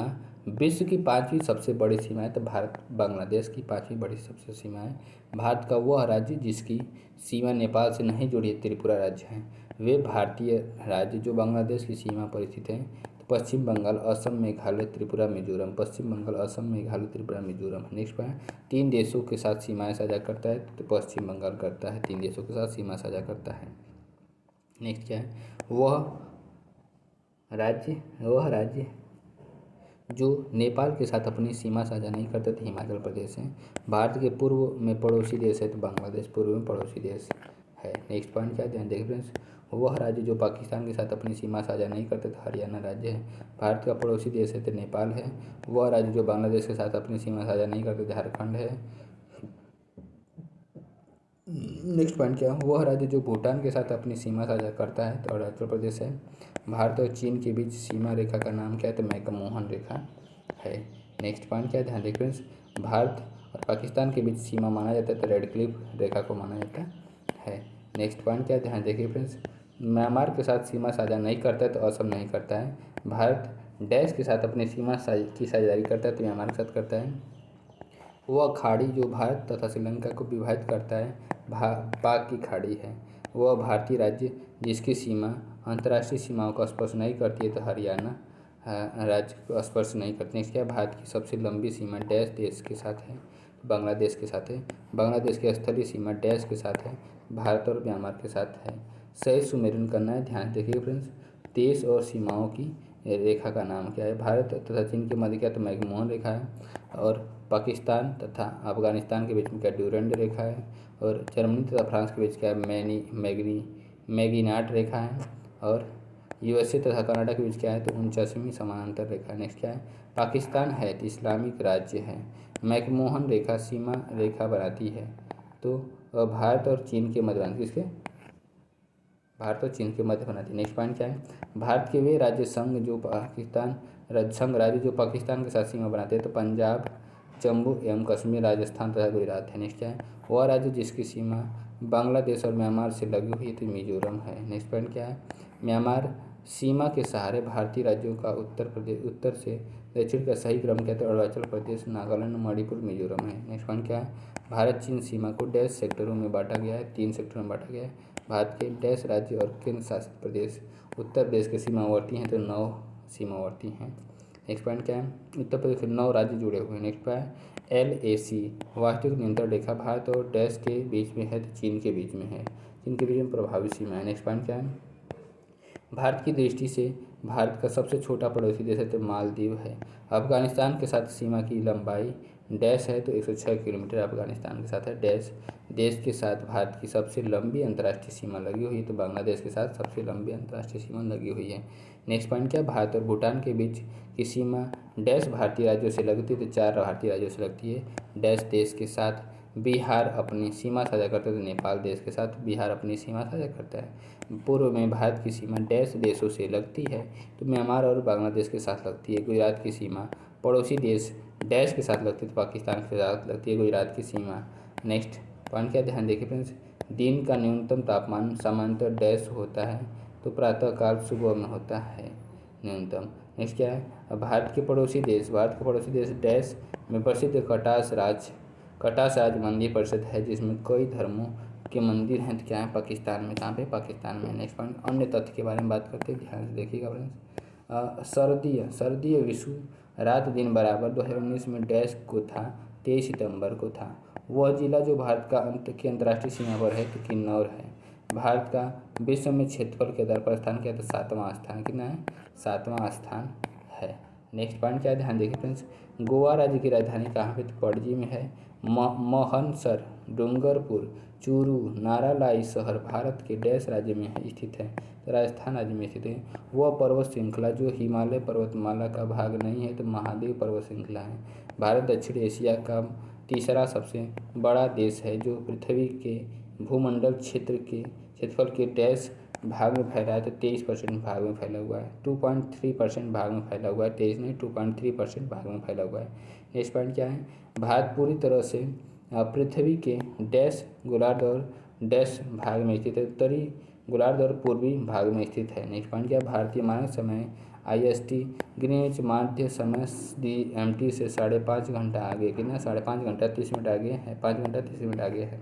विश्व की 5वीं सबसे बड़ी सीमा है, तो भारत बांग्लादेश की 5वीं बड़ी सबसे सीमा है। भारत का वह राज्य जिसकी सीमा नेपाल से नहीं जुड़ी है, त्रिपुरा राज्य है। वे भारतीय राज्य जो बांग्लादेश की सीमा पर स्थित हैं, तो पश्चिम बंगाल, असम, मेघालय, त्रिपुरा, मिजोरम। पश्चिम बंगाल, असम, मेघालय, त्रिपुरा, मिजोरम। नेक्स्ट पॉइंट, 3 देशों के साथ सीमाएँ साझा करता है, तो पश्चिम बंगाल करता है, 3 देशों के साथ सीमा साझा करता है। नेक्स्ट क्या है, वह राज्य जो नेपाल के साथ अपनी सीमा साझा नहीं करते थे, हिमाचल प्रदेश है। भारत के पूर्व में पड़ोसी देश है, तो बांग्लादेश पूर्व में पड़ोसी देश है। नेक्स्ट पॉइंट क्या है, ध्यान देखिए फ्रेंड्स, वह राज्य जो पाकिस्तान के साथ अपनी सीमा साझा नहीं करते, तो हरियाणा राज्य है। भारत का पड़ोसी देश है, तो नेपाल है। वह राज्य जो बांग्लादेश के साथ अपनी सीमा साझा नहीं करते, झारखंड है। नेक्स्ट पॉइंट क्या है, वह राज्य जो भूटान के साथ अपनी सीमा साझा करता है, तो अरुणाचल प्रदेश है। भारत और चीन के बीच सीमा रेखा का नाम क्या है, तो मैकमोहन रेखा है। नेक्स्ट पॉइंट क्या है, ध्यान देखिए फ्रेंड्स, भारत और पाकिस्तान के बीच सीमा माना जाता है, तो रेड क्लिफ रेखा को माना जाता है। नेक्स्ट पॉइंट क्या है, ध्यान देखिए फ्रेंड्स, म्यांमार के साथ सीमा साझा नहीं करता है, तो असम नहीं करता है। भारत डैश के साथ अपनी सीमा की साझेदारी करता है, तो म्यांमार के साथ करता है। वह खाड़ी जो भारत तथा श्रीलंका को विभाजित करता है, पाक की खाड़ी है। वह भारतीय राज्य जिसकी सीमा अंतर्राष्ट्रीय सीमाओं को स्पर्श नहीं करती है, तो हरियाणा राज्य को स्पर्श नहीं करती है। इसके भारत की सबसे लंबी सीमा डैश देश के साथ है, बांग्लादेश के साथ है। बांग्लादेश की स्थलीय सीमा डैश के साथ है, भारत और म्यांमार के साथ है। सही सुमेरन करना है, ध्यान देखिए फ्रेंड्स, देश और सीमाओं की रेखा का नाम क्या है, भारत तथा चीन के मध्य क्या, तो मैकमोहन रेखा है। और पाकिस्तान तथा अफगानिस्तान के बीच में क्या, ड्यूरेंड रेखा है। और जर्मनी तथा फ्रांस के बीच क्या है, मैगिनाट रेखा है। और यूएसए तथा कनाडा के बीच क्या है, तो 49वीं समानांतर रेखा। नेक्स्ट क्या है, पाकिस्तान है तो इस्लामिक राज्य है। मैकमोहन रेखा सीमा रेखा बनाती है, तो भारत और चीन के मध्य बनाती है, किसके, भारत और चीन के मध्य बनाती है। नेक्स्ट पॉइंट क्या है, भारत के वे राज्य संघ जो पाकिस्तान के साथ सीमा बनाते हैं, तो पंजाब, जम्मू एवं कश्मीर, राजस्थान तथा गुजरात है। नेक्स्ट क्या है, वह राज्य जिसकी सीमा बांग्लादेश और म्यांमार से लगी हुई है, तो मिजोरम है। नेक्स्ट पॉइंट क्या है, म्यांमार सीमा के सहारे भारतीय राज्यों का उत्तर से दक्षिण का सही क्रम क्या है, तो अरुणाचल प्रदेश, नागालैंड, मणिपुर, मिजोरम है। नेक्स्ट पॉइंट क्या है, भारत चीन सीमा को डैश सेक्टरों में बांटा गया है, 3 सेक्टरों में बांटा गया है। भारत के डैश राज्य और केंद्र शासित प्रदेश उत्तर प्रदेश के सीमावर्ती हैं, तो 9 सीमावर्ती हैं। नेक्स्ट पॉइंट क्या है, उत्तर प्रदेश के 9 राज्य जुड़े हुए हैं। नेक्स्ट क्या है, LAC वास्तविक नियंत्रण रेखा भारत और डैश के बीच में है, तो चीन के बीच में है, चीन के बीच में प्रभावी सीमा है। नेक्स्ट पॉइंट क्या है, भारत की दृष्टि से भारत का सबसे छोटा पड़ोसी देश है तो मालदीव है। अफगानिस्तान के साथ सीमा की लंबाई डैश है तो 106 किलोमीटर अफगानिस्तान के साथ है। डैश देश के साथ भारत की सबसे लंबी अंतर्राष्ट्रीय सीमा लगी हुई है तो बांग्लादेश के साथ सबसे लंबी अंतर्राष्ट्रीय सीमा लगी हुई है। नेक्स्ट पॉइंट क्या, भारत और भूटान के बीच की सीमा डैश भारतीय राज्यों से लगती है तो 4 भारतीय राज्यों से लगती है। डैश देश के साथ बिहार अपनी सीमा साझा करता है तो नेपाल देश के साथ बिहार अपनी सीमा साझा करता है। पूर्व में भारत की सीमा डैश देशों से लगती है तो म्यांमार और बांग्लादेश के साथ लगती है। गुजरात की सीमा पड़ोसी देश डैश के साथ लगती है तो पाकिस्तान के साथ लगती है गुजरात की सीमा। नेक्स्ट पॉइंट क्या, ध्यान देखिए फ्रेंड्स, दिन का न्यूनतम तापमान सामान्यतः डैश होता है तो प्रातःकाल सुबह में होता है न्यूनतम। नेक्स्ट क्या है, भारत के पड़ोसी देश डैश में प्रसिद्ध कटास राज्य मंदिर परिषद है जिसमें कई धर्मों के मंदिर हैं तो क्या है, पाकिस्तान में। कहाँ पे, पाकिस्तान में। नेक्स्ट पॉइंट, अन्य तथ्य के बारे में बात करते हैं, ध्यान से देखिएगा फ्रेंड्स। शारदीय विश्व रात दिन बराबर 2019 में डैश को था, 23 सितंबर को था। वह जिला जो भारत का अंतर्राष्ट्रीय सीमा पर है तो किन्नौर है। भारत का विश्व में क्षेत्रफल के आधार पर स्थान क्या है तो 7वां स्थान। कितना है, 7वां स्थान है। नेक्स्ट पॉइंट क्या है, ध्यान देखिए फ्रेंड्स, गोवा राज्य की राजधानी कहाँ पे तो पणजी में है। महनसर, डूंगरपुर, चूरू, नारालाई शहर भारत के डैश राज्य में स्थित है तो राजस्थान राज्य में स्थित है। वह पर्वत श्रृंखला जो हिमालय पर्वतमाला का भाग नहीं है तो महादेव पर्वत श्रृंखला है। भारत दक्षिण एशिया का तीसरा सबसे बड़ा देश है जो पृथ्वी के भूमंडल क्षेत्रफल के डैश भाग में फैला है तो 23% भाग में फैला हुआ है। 2.3% भाग में फैला हुआ है, 23 नहीं 2.3% भाग में फैला हुआ है। नेक्स्ट पॉइंट क्या है, भारत पूरी तरह से पृथ्वी के डैश गोलार्ध और डैश भाग में स्थित है, उत्तरी गोलार्ध और पूर्वी भाग में स्थित है। नेक्स्ट पॉइंट क्या है, भारतीय मानक समय IST ग्रीनिच माध्य समय GMT से 5.5 घंटा आगे, कितना 5.5 घंटा 30 मिनट आगे है, 5 घंटा 30 मिनट आगे है।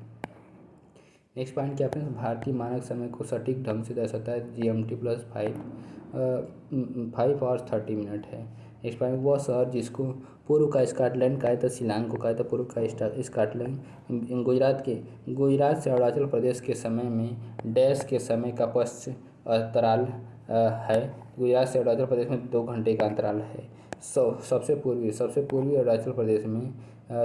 नेक्स्ट पॉइंट क्या है, भारतीय मानक समय को सटीक ढंग से दर्शाता है GMT प्लस 5 आवर्स 30 मिनट है। नेक्स्ट पॉइंट, वह शहर जिसको पूर्व का स्कॉटलैंड कहा था, शिलांग को कहा था पूर्व का स्कॉटलैंड, गुजरात से अरुणाचल प्रदेश के समय में डैश के समय का अंतराल है। गुजरात से अरुणाचल प्रदेश में 2 घंटे का अंतराल है। सबसे पूर्वी अरुणाचल प्रदेश में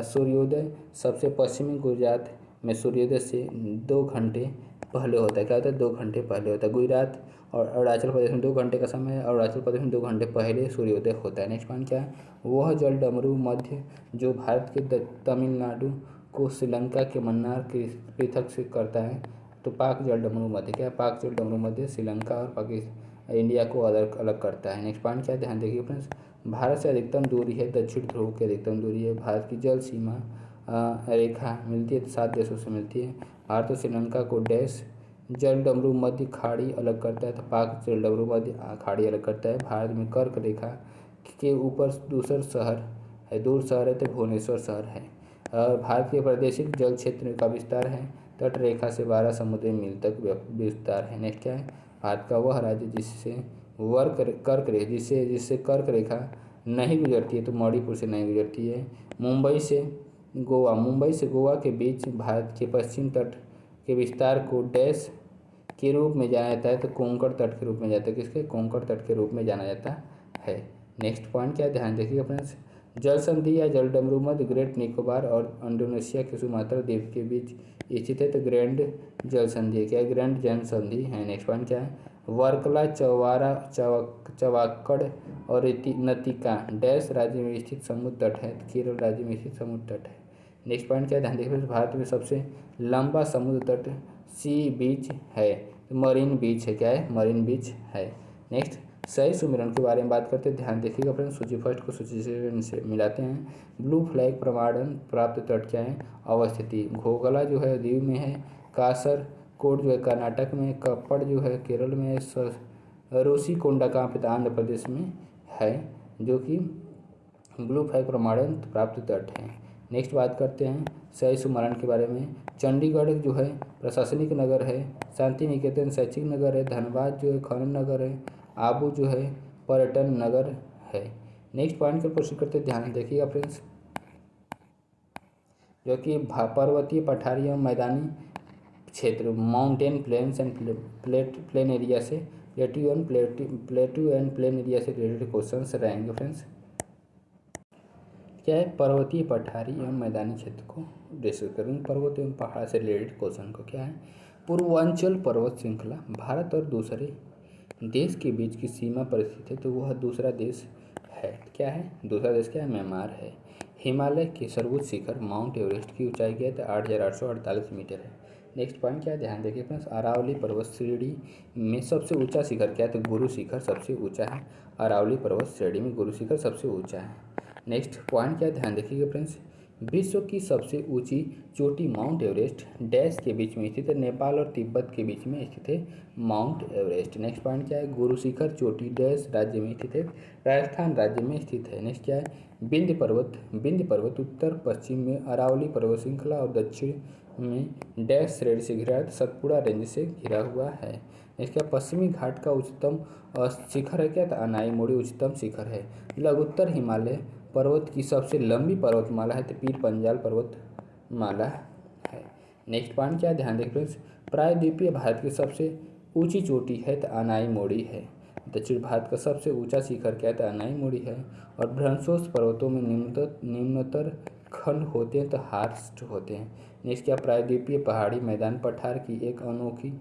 सूर्योदय सबसे पश्चिमी गुजरात में सूर्योदय से 2 घंटे पहले होता है। क्या होता है, 2 घंटे पहले होता है। गुजरात और अरुणाचल प्रदेश में 2 घंटे का समय है, अरुणाचल प्रदेश में 2 घंटे पहले सूर्योदय होता है। नेक्स्ट पॉइंट क्या है, वह जल डमरू मध्य जो भारत के तमिलनाडु को श्रीलंका के मन्नार के पृथक से करता है तो पाक जल डमरू मध्य, क्या है, पाक जल डमरू मध्य श्रीलंका और पाकिस्तान इंडिया को अलग अलग करता है। नेक्स्ट पॉइंट क्या है, ध्यान देखिए फ्रेंड्स, भारत से अधिकतम दूरी है, दक्षिण ध्रुव की अधिकतम दूरी है। भारत की जल सीमा रेखा मिलती है तो 7 देशों से मिलती है। भारत और श्रीलंका को डैश जल डमरू मध्य खाड़ी अलग करता है तो पाक जल डमरू मध्य खाड़ी अलग करता है। भारत में कर्क रेखा के ऊपर दूर शहर है तो भुवनेश्वर शहर है। और भारत के प्रादेशिक जल क्षेत्र का विस्तार है, तट रेखा से 12 समुद्री मील तक विस्तार है। नेक्स्ट क्या है, भारत का वह राज्य जिससे कर्क रेखा नहीं गुजरती है तो मणिपुर से नहीं गुजरती है। मुंबई से गोवा के बीच भारत के पश्चिम तट के विस्तार को डैश के रूप में जाना जाता है तो कोंकण तट के रूप में जाता है। किसके, कोंकण तट के रूप में जाना जाता है। नेक्स्ट पॉइंट क्या है, ध्यान देखिएगा फ्रेंड्स, जल संधि या जल डमरू मध्य ग्रेट निकोबार और इंडोनेशिया के सुमात्रा द्वीप के बीच स्थित है तो ग्रैंड जल संधि, क्या है, ग्रैंड जल संधि है। नेक्स्ट पॉइंट क्या है, वर्कला चवाक्कड़ और नतिका डैश राज्य में स्थित समुद्र तट है तो केरल राज्य में स्थित समुद्र तट है। नेक्स्ट पॉइंट क्या है, ध्यान देखिए, भारत में सबसे लंबा समुद्र तट सी बीच है तो मरीन बीच है, क्या है, मरीन बीच है। नेक्स्ट, सही सुमिरन के बारे में बात करते हैं, ध्यान देखिएगा फ्रेंड्स, सूची फर्स्ट को सूची से मिलाते हैं। ब्लू फ्लैग प्रमाणन प्राप्त तट क्या है, अवस्थिति, घोगला जो है दीव में है, कासर कोट जो है कर्नाटक में, कप्पड़ जो है केरल में है, रूसीकोंडा कहाँ पे, आंध्र प्रदेश में है, जो कि ब्लू फ्लैग प्रमाणन प्राप्त तट है। नेक्स्ट बात करते हैं सही सुमरण के बारे में। चंडीगढ़ जो है प्रशासनिक नगर है, शांति निकेतन शैक्षिक नगर है, धनबाद जो है खनन नगर है, आबू जो है पर्यटन नगर है। नेक्स्ट पॉइंट पर प्रश्न करते ध्यान देखिएगा फ्रेंड्स, जो कि पर्वतीय पठारी एवं मैदानी क्षेत्र mountain plains and plain area से प्लेट्यू एंड प्लेन एरिया से रिलेटेड क्वेश्चन रहेंगे फ्रेंड्स। क्या है, पर्वतीय पठारी एवं मैदानी क्षेत्र को डिस्कस करेंगे। पर्वत एवं पहाड़ से रिलेटेड क्वेश्चन को क्या है, पूर्वांचल पर्वत श्रृंखला भारत और दूसरे देश के बीच की सीमा पर स्थित है, तो वह दूसरा देश है, क्या है, दूसरा देश क्या है, म्यांमार है। हिमालय के सर्वोच्च शिखर माउंट एवरेस्ट की ऊंचाई क्या है, तो 8,848 मीटर है। नेक्स्ट पॉइंट क्या है, ध्यान देखिए फ्रेंड्स, अरावली पर्वत श्रेणी में सबसे ऊंचा शिखर क्या है, तो गुरु शिखर सबसे ऊंचा है। अरावली पर्वत श्रेणी में गुरु शिखर सबसे ऊंचा है। नेक्स्ट पॉइंट क्या है, ध्यान देखिएगा फ्रेंड्स, विश्व की सबसे ऊंची चोटी माउंट एवरेस्ट डैश के बीच में स्थित है, नेपाल और तिब्बत के बीच में स्थित है माउंट एवरेस्ट। नेक्स्ट पॉइंट क्या है, गुरु शिखर चोटी डैश राज्य में स्थित है, राजस्थान राज्य में स्थित है। नेक्स्ट क्या है, विंध्य पर्वत उत्तर पश्चिम में अरावली पर्वत श्रृंखला और दक्षिण में डैश श्रेणी से घिरा है, सतपुड़ा रेंज से घिरा हुआ है। नेक्स्ट क्या, पश्चिमी घाट का उच्चतम शिखर है क्या, तो अनाईमोड़ी उच्चतम शिखर है। लघुत्तर हिमालय पर्वत की सबसे लंबी पर्वतमाला है, तो पीर पंजाल पर्वतमाला है। नेक्स्ट पॉइंट क्या है, ध्यान देखिए फ्रेंड्स, प्रायद्वीपीय भारत की सबसे ऊंची चोटी है, तो अनाईमोड़ी है। दक्षिण भारत का सबसे ऊंचा शिखर क्या है, तो अनाईमोड़ी है। और भ्रंशोस पर्वतों में निम्नतर खंड होते हैं, तो हार्स्ट होते हैं। नेक्स्ट क्या, प्रायद्वीपीय पहाड़ी मैदान पठार की एक अनोखी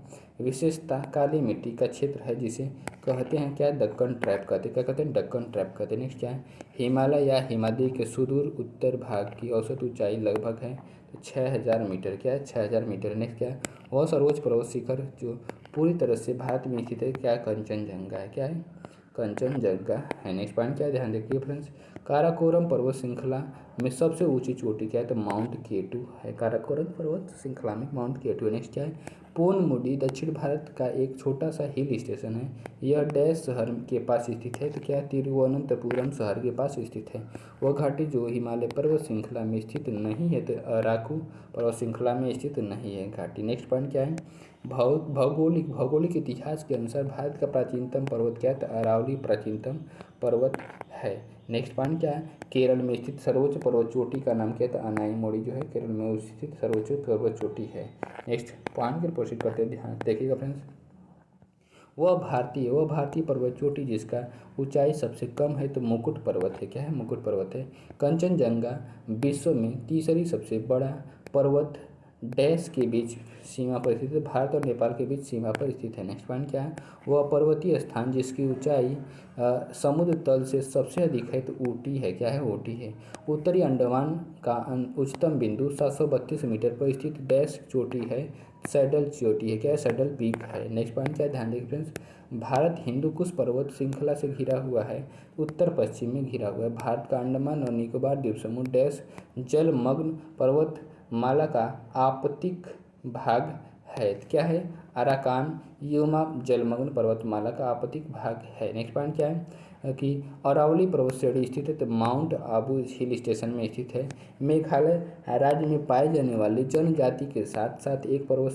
विशेषता काली मिट्टी का क्षेत्र है, जिसे कहते हैं क्या, दक्कन ट्रैप कहते हैं, क्या कहते हैं, दक्कन ट्रैप कहते हैं। नेक्स्ट क्या है, हिमालय या हिमाद्री के सुदूर उत्तर भाग की औसत ऊंचाई लगभग है, तो 6,000 मीटर, क्या है, 6,000 मीटर। नेक्स्ट क्या है, वह सर्वोच्च पर्वत शिखर जो पूरी तरह से भारत में स्थित है, क्या, कंचनजंगा है, क्या है, कंचनजंगा है। नेक्स्ट पॉइंट क्या है, ध्यान देखिए फ्रेंड्स, काराकोरम पर्वत श्रृंखला में सबसे ऊंची चोटी क्या है, तो माउंट केटू है। काराकोरम पर्वत श्रृंखला में माउंट केटू है। नेक्स्ट क्या है, पोनमुडी दक्षिण भारत का एक छोटा सा हिल स्टेशन है, यह डैश शहर के पास स्थित है, तो क्या, तिरुवनंतपुरम शहर के पास स्थित है। वह घाटी जो हिमालय पर्वत श्रृंखला में स्थित नहीं है, तो अराकू पर्वत श्रृंखला में स्थित नहीं है घाटी। नेक्स्ट पॉइंट क्या है, भौगोलिक इतिहास के अनुसार भारत का प्राचीनतम पर्वत क्या है, तो अरावली प्राचीनतम पर्वत है। नेक्स्ट पॉइंट क्या है, केरल में स्थित सर्वोच्च पर्वत चोटी का नाम क्या है, तो अनाईमोड़ी जो है केरल में स्थित सर्वोच्च पर्वत चोटी है। नेक्स्ट पॉइंट पर प्रोसीड करते हैं, ध्यान देखिएगा फ्रेंड्स, वह भारतीय पर्वत चोटी जिसका ऊंचाई सबसे कम है, तो मुकुट पर्वत है, क्या है, मुकुट पर्वत है। कंचनजंगा विश्व में तीसरी सबसे बड़ा पर्वत डैश के बीच सीमा पर स्थित है, भारत और नेपाल के बीच सीमा पर स्थित है। नेक्स्ट पॉइंट क्या है, वह पर्वतीय स्थान जिसकी ऊंचाई समुद्र तल से सबसे अधिक है, तो ऊटी है, क्या है, ऊटी है। उत्तरी अंडमान का उच्चतम बिंदु 732 मीटर पर स्थित डैश चोटी है, सैडल चोटी है, क्या है, सैडल पीक है। नेक्स्ट पॉइंट क्या है, ध्यान देखिए फ्रेंड्स, भारत हिंदुकुश पर्वत श्रृंखला से घिरा हुआ है, उत्तर पश्चिम में घिरा हुआ है। भारत का अंडमान और निकोबार द्वीप समूह डैश जलमग्न पर्वत माला का आपतिक भाग है, क्या है, अराकान युमा जलमग्न पर्वतमाला का आपतिक भाग है। नेक्स्ट पॉइंट क्या है कि अरावली पर्वत श्रेणी स्थित है, तो माउंट आबू हिल स्टेशन में स्थित है। मेघालय राज्य में पाए जाने वाली जनजाति के साथ साथ एक पर्वत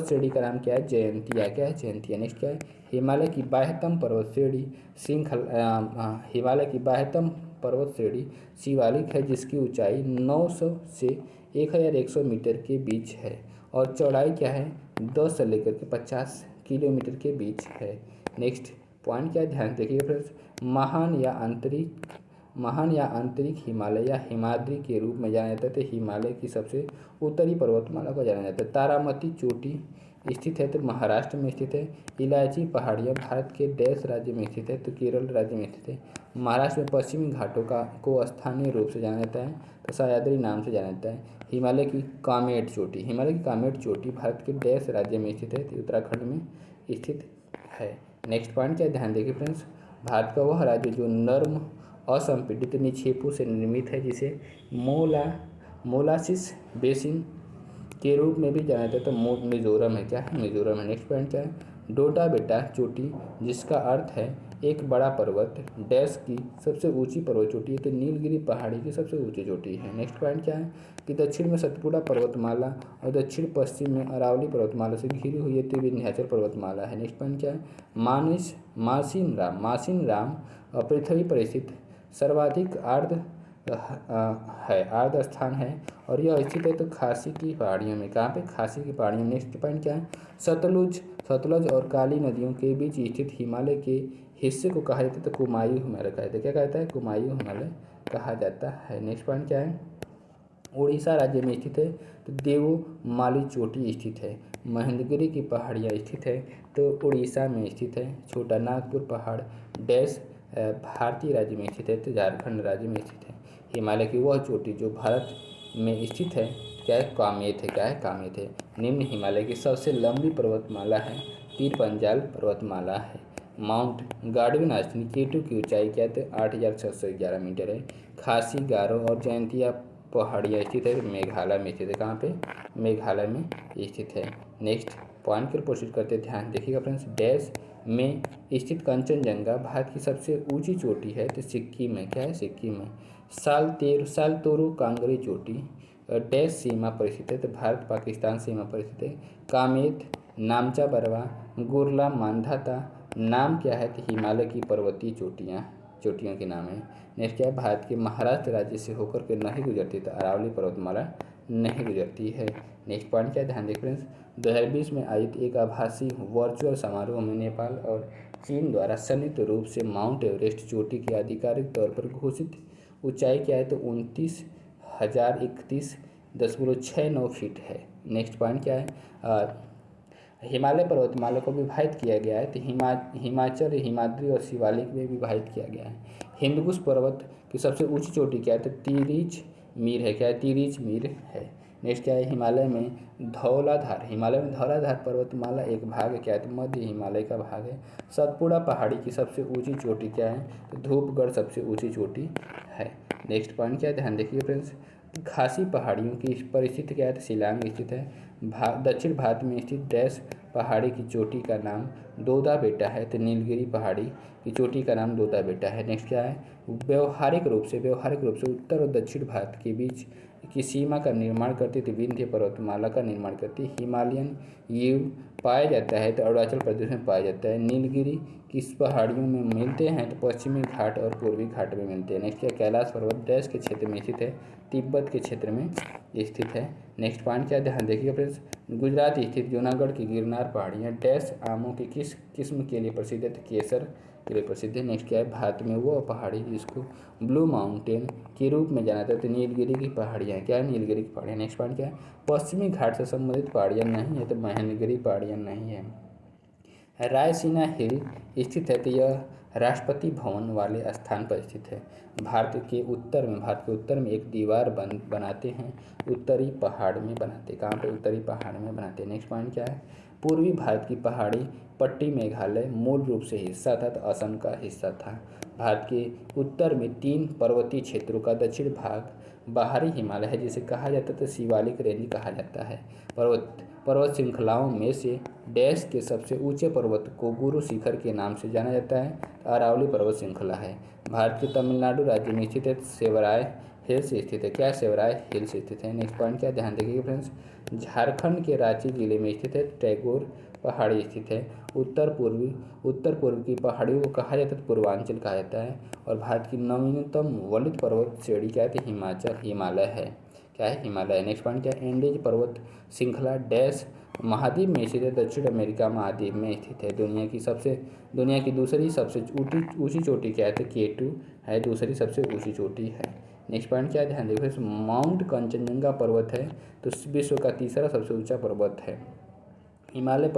श्रेणी का नाम क्या है, जयंतिया, क्या है, जयंतिया। नेक्स्ट क्या है, हिमालय की बाह्यतम पर्वत श्रेणी शिवालिक है, जिसकी ऊंचाई 900 से 1,100 मीटर के बीच है और चौड़ाई क्या है, 10 से लेकर के 50 किलोमीटर के बीच है। नेक्स्ट पॉइंट क्या है, ध्यान देखिए फ्रेंड्स, महान या आंतरिक हिमालय या हिमाद्री के रूप में जाना जाता है, तो हिमालय की सबसे उत्तरी पर्वतमाला को जाना जाता है। तारामती चोटी स्थित है, तो महाराष्ट्र में स्थित है। इलायची पहाड़ियाँ भारत के डैश राज्य में स्थित है, तो केरल राज्य में स्थित है। महाराष्ट्र में पश्चिमी घाटों को स्थानीय रूप से जाना जाता है, तो सह्याद्री नाम से जाना जाता है। हिमालय की कामेट चोटी भारत के डैश राज्य में स्थित है, तो उत्तराखंड में स्थित है। नेक्स्ट पॉइंट क्या है, ध्यान देखिए फ्रेंड्स, भारत का वह राज्य जो नर्म असंपीड़ित निक्षेपों से निर्मित है, जिसे मोलासिस बेसिन के रूप में भी जाना जाता है, तो मिजोरम है, क्या है, मिजोरम है। नेक्स्ट पॉइंट क्या है, डोडा बेटा चोटी जिसका अर्थ है एक बड़ा पर्वत डैश की सबसे ऊंची पर्वत चोटी है, तो नीलगिरी पहाड़ी की सबसे ऊंची चोटी है। नेक्स्ट पॉइंट क्या है कि दक्षिण में सतपुड़ा पर्वतमाला और दक्षिण पश्चिम में अरावली पर्वतमाला से घिरी हुई है, तो विंध्याचल पर्वतमाला है। नेक्स्ट पॉइंट क्या है, मासिन राम पृथ्वी पर स्थित सर्वाधिक आर्द्र है, आर्द्र स्थान है और यह स्थित है तो खासी की पहाड़ियों में। कहाँ पे? खासी की पहाड़ियों में। नेक्स्ट पॉइंट क्या है? सतलुज और काली नदियों के बीच स्थित हिमालय के हिस्से को कहा जाता है तो कुमायूं हिमालय कहा जाता है। क्या कहता है? कुमायूं हिमालय कहा जाता है। नेक्स्ट पॉइंट क्या है? उड़ीसा राज्य में स्थित है तो देवमाली चोटी स्थित है। महेंद्रगिरी की पहाड़ियाँ स्थित है तो उड़ीसा में स्थित है। छोटा नागपुर पहाड़ डैश भारतीय राज्य में स्थित है तो झारखंड राज्य में स्थित है। हिमालय की वह चोटी जो भारत में स्थित है क्या है? कामेत है। क्या है? कामेत है। निम्न हिमालय की सबसे लंबी पर्वतमाला है पीर पंजाल पर्वतमाला है। माउंट गार्डविन आश्रम K2 की ऊंचाई क्या है? तो 8,611 मीटर है। खासी, गारो और जयंतिया पहाड़ियाँ स्थित है मेघालय में स्थित है। कहाँ पे? मेघालय में स्थित है। नेक्स्ट पॉइंट पर प्रोसीड करते हैं, ध्यान देखिएगा फ्रेंड्स। डैश में स्थित कंचनजंगा भारत की सबसे ऊंची चोटी है तो सिक्किम में। क्या है? सिक्किम में। सालतोरो कांगरी चोटी डैश सीमा पर स्थित है तो भारत पाकिस्तान सीमा पर स्थित है। कामेत, नामचा बरवा, गुरला, मांधाता नाम क्या है? तो हिमालय की पर्वतीय चोटियों के नाम है। नेक्स्ट क्या है? भारत के महाराष्ट्र राज्य से होकर के नहीं गुजरती तो अरावली पर्वतमाला नहीं गुजरती है। नेक्स्ट पॉइंट क्या है? ध्यान देखिए फ्रेंड्स। 2020 में आयोजित एक आभासी वर्चुअल समारोह में नेपाल और चीन द्वारा संयुक्त रूप से माउंट एवरेस्ट चोटी की आधिकारिक तौर पर घोषित ऊंचाई क्या है? तो 29,031.69 फीट है। नेक्स्ट पॉइंट क्या है? हिमालय पर्वतमाला को विभाजित किया गया है तो हिमाचल, हिमाद्री और शिवालिक में विभाजित किया गया है। हिंदकुश पर्वत की सबसे ऊंची चोटी क्या है? तो तिरिच मीर है। क्या है? तिरिच मीर है। नेक्स्ट क्या है? हिमालय में धौलाधार पर्वतमाला एक भाग है। क्या है? तो मध्य हिमालय का भाग है। सतपुड़ा पहाड़ी की सबसे ऊंची चोटी क्या है? तो धूपगढ़ सबसे ऊंची चोटी है। नेक्स्ट पॉइंट क्या है? ध्यान देखिए फ्रेंड्स। खासी पहाड़ियों की परिस्थिति क्या है? तो शिलांग स्थित है। दक्षिण भारत में स्थित डैश पहाड़ी की चोटी का नाम दोदा बेटा है तो नीलगिरी पहाड़ी की चोटी का नाम दोदा बेटा है। नेक्स्ट क्या है? व्यवहारिक रूप से उत्तर और दक्षिण भारत के बीच की सीमा का निर्माण करती थी विंध्य पर्वतमाला का निर्माण करती। हिमालयन यू पाया जाता है तो अरुणाचल प्रदेश में पाया जाता है। नीलगिरी किस पहाड़ियों में मिलते हैं? तो पश्चिमी घाट और पूर्वी घाट में मिलते हैं। नेक्स्ट क्या? कैलाश पर्वत डैश के क्षेत्र में स्थित है? तिब्बत के क्षेत्र में स्थित है। नेक्स्ट पॉइंट क्या? ध्यान देखिए फ्रेंड्स। गुजरात स्थित जूनागढ़ की गिरनार पहाड़ियाँ डैश आमों की किस किस्म के लिए प्रसिद्ध है? तो केसर के लिए प्रसिद्ध है। नेक्स्ट क्या है? भारत में वो पहाड़ी जिसको ब्लू माउंटेन के रूप में जाना जाता है तो नीलगिरी की पहाड़ियाँ। क्या है? नीलगिरी की पहाड़ियाँ। नेक्स्ट पॉइंट क्या है? पश्चिमी घाट से संबंधित पहाड़ियाँ नहीं है तो महेंद्रगिरी पहाड़ियाँ नहीं है। रायसीना हिल स्थित है तो यह राष्ट्रपति भवन वाले स्थान पर स्थित है। भारत के उत्तर में एक दीवार बनाते हैं उत्तरी पहाड़ में बनाते। कहाँ पे? उत्तरी पहाड़ में बनाते। नेक्स्ट पॉइंट क्या है? पूर्वी भारत की पहाड़ी पट्टी मेघालय मूल रूप से हिस्सा था तो असम का हिस्सा था। भारत के उत्तर में 3 पर्वतीय क्षेत्रों का दक्षिण भाग बाहरी हिमालय है जिसे कहा जाता है तो शिवालिक रेंज कहा जाता है। पर्वत श्रृंखलाओं में से डैश के सबसे ऊंचे पर्वत को गुरु शिखर के नाम से जाना जाता है तो अरावली पर्वत श्रृंखला है। भारत के तमिलनाडु राज्य में स्थित है सेवराय हिल्स स्थित है। क्या? सेवराय हिल्स स्थित है। नेक्स्ट पॉइंट क्या? ध्यान देखिए फ्रेंड्स। झारखंड के रांची जिले में स्थित है टैगोर पहाड़ी स्थित है। उत्तर पूर्व की पहाड़ियों को कहा जाता है पूर्वांचल कहा जाता है। और भारत की नवीनतम वलित पर्वत श्रेणी क्या है? हिमालय है। क्या है? हिमालय है। नेक्स्ट पॉइंट क्या है? एंडीज पर्वत श्रृंखला डैश महाद्वीप में स्थित है? दक्षिण अमेरिका महाद्वीप में स्थित है। दुनिया की दूसरी सबसे ऊंची चोटी क्या है? तो K2 है, दूसरी सबसे ऊंची चोटी है। नेक्स्ट पॉइंट क्या है? ध्यान देखो। माउंट कंचनजंगा पर्वत है तो विश्व का तीसरा सबसे ऊंचा पर्वत है। हिमालय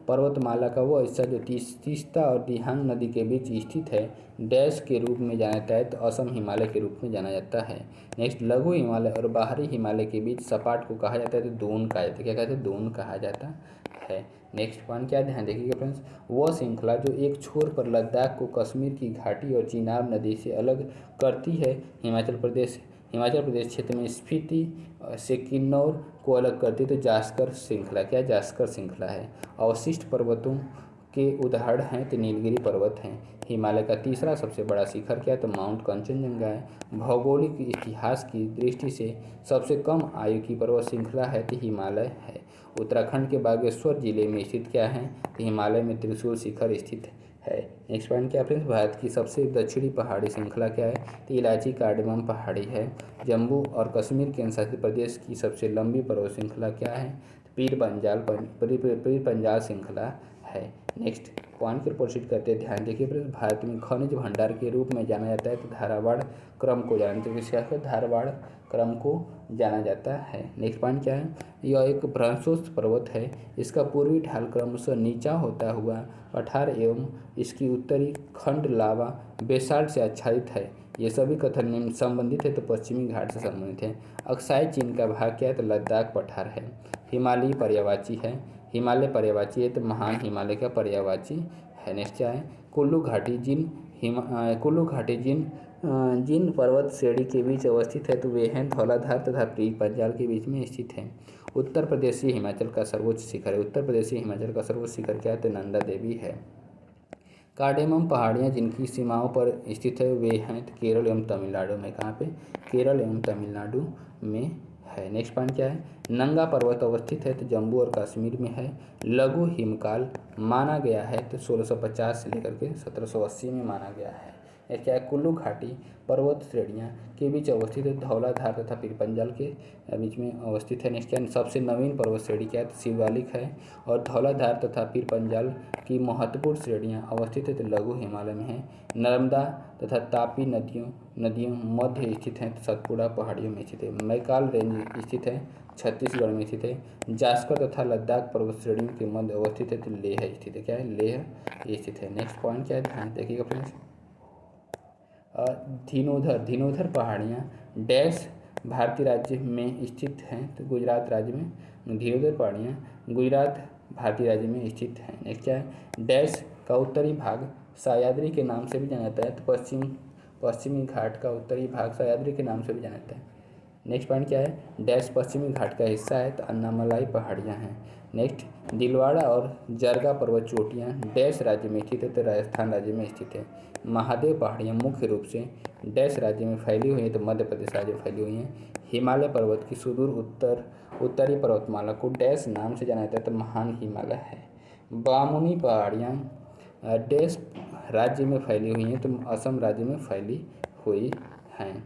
पर्वतमाला का वो हिस्सा जो तीस्ता और दिहांग नदी के बीच स्थित है डैश के रूप में जाना जाता है तो असम हिमालय के रूप में जाना जाता है। नेक्स्ट लघु हिमालय और बाहरी हिमालय के बीच सपाट को कहा जाता है तो दून कहा जाता है। क्या कहते हैं? दून कहा जाता है। नेक्स्ट पॉइंट क्या? ध्यान देखिएगा फ्रेंड्स। वह श्रृंखला जो एक छोर पर लद्दाख को कश्मीर की घाटी और चिनाब नदी से अलग करती है हिमाचल प्रदेश क्षेत्र में स्पीति से किन्नौर को अलग करती है तो जास्कर श्रृंखला। क्या? जास्कर श्रृंखला है। अवशिष्ट पर्वतों के उदाहरण हैं तो नीलगिरी पर्वत हैं। हिमालय का तीसरा सबसे बड़ा शिखर क्या है? तो माउंट कंचनजंगा है। भौगोलिक इतिहास की दृष्टि से सबसे कम आयु की पर्वत श्रृंखला है तो हिमालय है। उत्तराखंड के बागेश्वर जिले में स्थित क्या है? तो हिमालय में त्रिशूल शिखर स्थित है। नेक्स्ट पॉइंट क्या है फ्रेंड्स, भारत की सबसे दक्षिणी पहाड़ी श्रृंखला क्या है, तो इलाची कार्डेमम पहाड़ी है। जम्मू और कश्मीर केंद्र शासित प्रदेश की सबसे लंबी पर्वत श्रृंखला क्या है, पीर पंजाल श्रृंखला है। नेक्स्ट पॉइंट पर प्रोसीड करते हैं, ध्यान देखिए फ्रेंड्स, भारत में खनिज भंडार के रूप में जाना जाता है तो धारावाड़ क्रम को जाना जाता है, धारवाड़ क्रम को जाना जाता है। नेक्स्ट पॉइंट क्या है, यह एक भ्रंशोत्थ पर्वत है, इसका पूर्वी ढाल क्रमशः नीचा होता हुआ पठार एवं इसकी उत्तरी खंड लावा बेसाल्ट से आच्छादित है। ये सभी कथन निम्न संबंधित है तो पश्चिमी घाट से संबंधित है। अक्साई चीन का भाग क्या है, तो लद्दाख पठार है। हिमालयी पर्यायवाची है, हिमालय पर्यायवाची है तो महान हिमालय का पर्यायवाची है। नेक्स्ट क्या है, कुल्लू घाटी जिन पर्वत श्रेणी के बीच अवस्थित है तो वे हैं धौलाधार तथा पीर पंजाल के बीच में स्थित है। उत्तर प्रदेशी हिमाचल का सर्वोच्च शिखर है, उत्तर प्रदेशी हिमाचल का सर्वोच्च शिखर क्या है, तो नंदा देवी है। कार्डेमम पहाड़ियाँ जिनकी सीमाओं पर स्थित है वे हैं तो केरल एवं तमिलनाडु में, कहाँ पे, केरल एवं तमिलनाडु में है। नेक्स्ट पॉइंट क्या है, नंगा पर्वत अवस्थित है तो जम्मू और कश्मीर में है। लघु हिमकाल माना गया है तो 1650 से लेकर के 1780 में माना गया है। नेक्स्ट क्या है, कुल्लू घाटी पर्वत श्रेणियाँ के बीच अवस्थित है, धौलाधार तथा पीर पंजाल के बीच में अवस्थित है। नेक्स्ट क्या है, सबसे नवीन पर्वत श्रेणी क्या है, तो शिवालिक है। और धौलाधार तथा पीर पंजाल की महत्वपूर्ण श्रेणियाँ अवस्थित है तो लघु हिमालय में है। नर्मदा तथा तापी नदियों मध्य स्थित हैं तो सतपुड़ा पहाड़ियों में स्थित है। मैकाल रेंज स्थित है छत्तीसगढ़ में स्थित है। जास्कर तथा लद्दाख पर्वत श्रेणियों के मध्य अवस्थित है तो लेह स्थित है, क्या है, लेह स्थित है। नेक्स्ट पॉइंट क्या है, ध्यान देखिएगा फ्रेंड्स, धीनोधर पहाड़ियाँ डैश भारतीय राज्य में स्थित हैं तो गुजरात राज्य में। धीनोधर पहाड़ियाँ गुजरात भारतीय राज्य में स्थित हैं। नेक्स्ट क्या है, डैश का उत्तरी भाग सह्याद्री के नाम से भी जाना जाता है तो पश्चिमी घाट का उत्तरी भाग सह्याद्री के नाम से भी जाना जाता है। नेक्स्ट पॉइंट क्या है, डैश पश्चिमी घाट का हिस्सा है तो अन्नामलाई पहाड़ियाँ हैं। नेक्स्ट, दिलवाड़ा और जरगा पर्वत चोटियाँ डैश राज्य में स्थित है तो राजस्थान राज्य में स्थित है। महादेव पहाड़ियाँ मुख्य रूप से डैश राज्य में फैली हुई हैं तो मध्य प्रदेश राज्य में फैली हुई हैं। हिमालय पर्वत की सुदूर उत्तरी पर्वतमाला को डैश नाम से जाना जाता है तो महान हिमालय है। बामुनी पहाड़ियाँ डैश राज्य में फैली हुई हैं तो असम राज्य में फैली हुई हैं।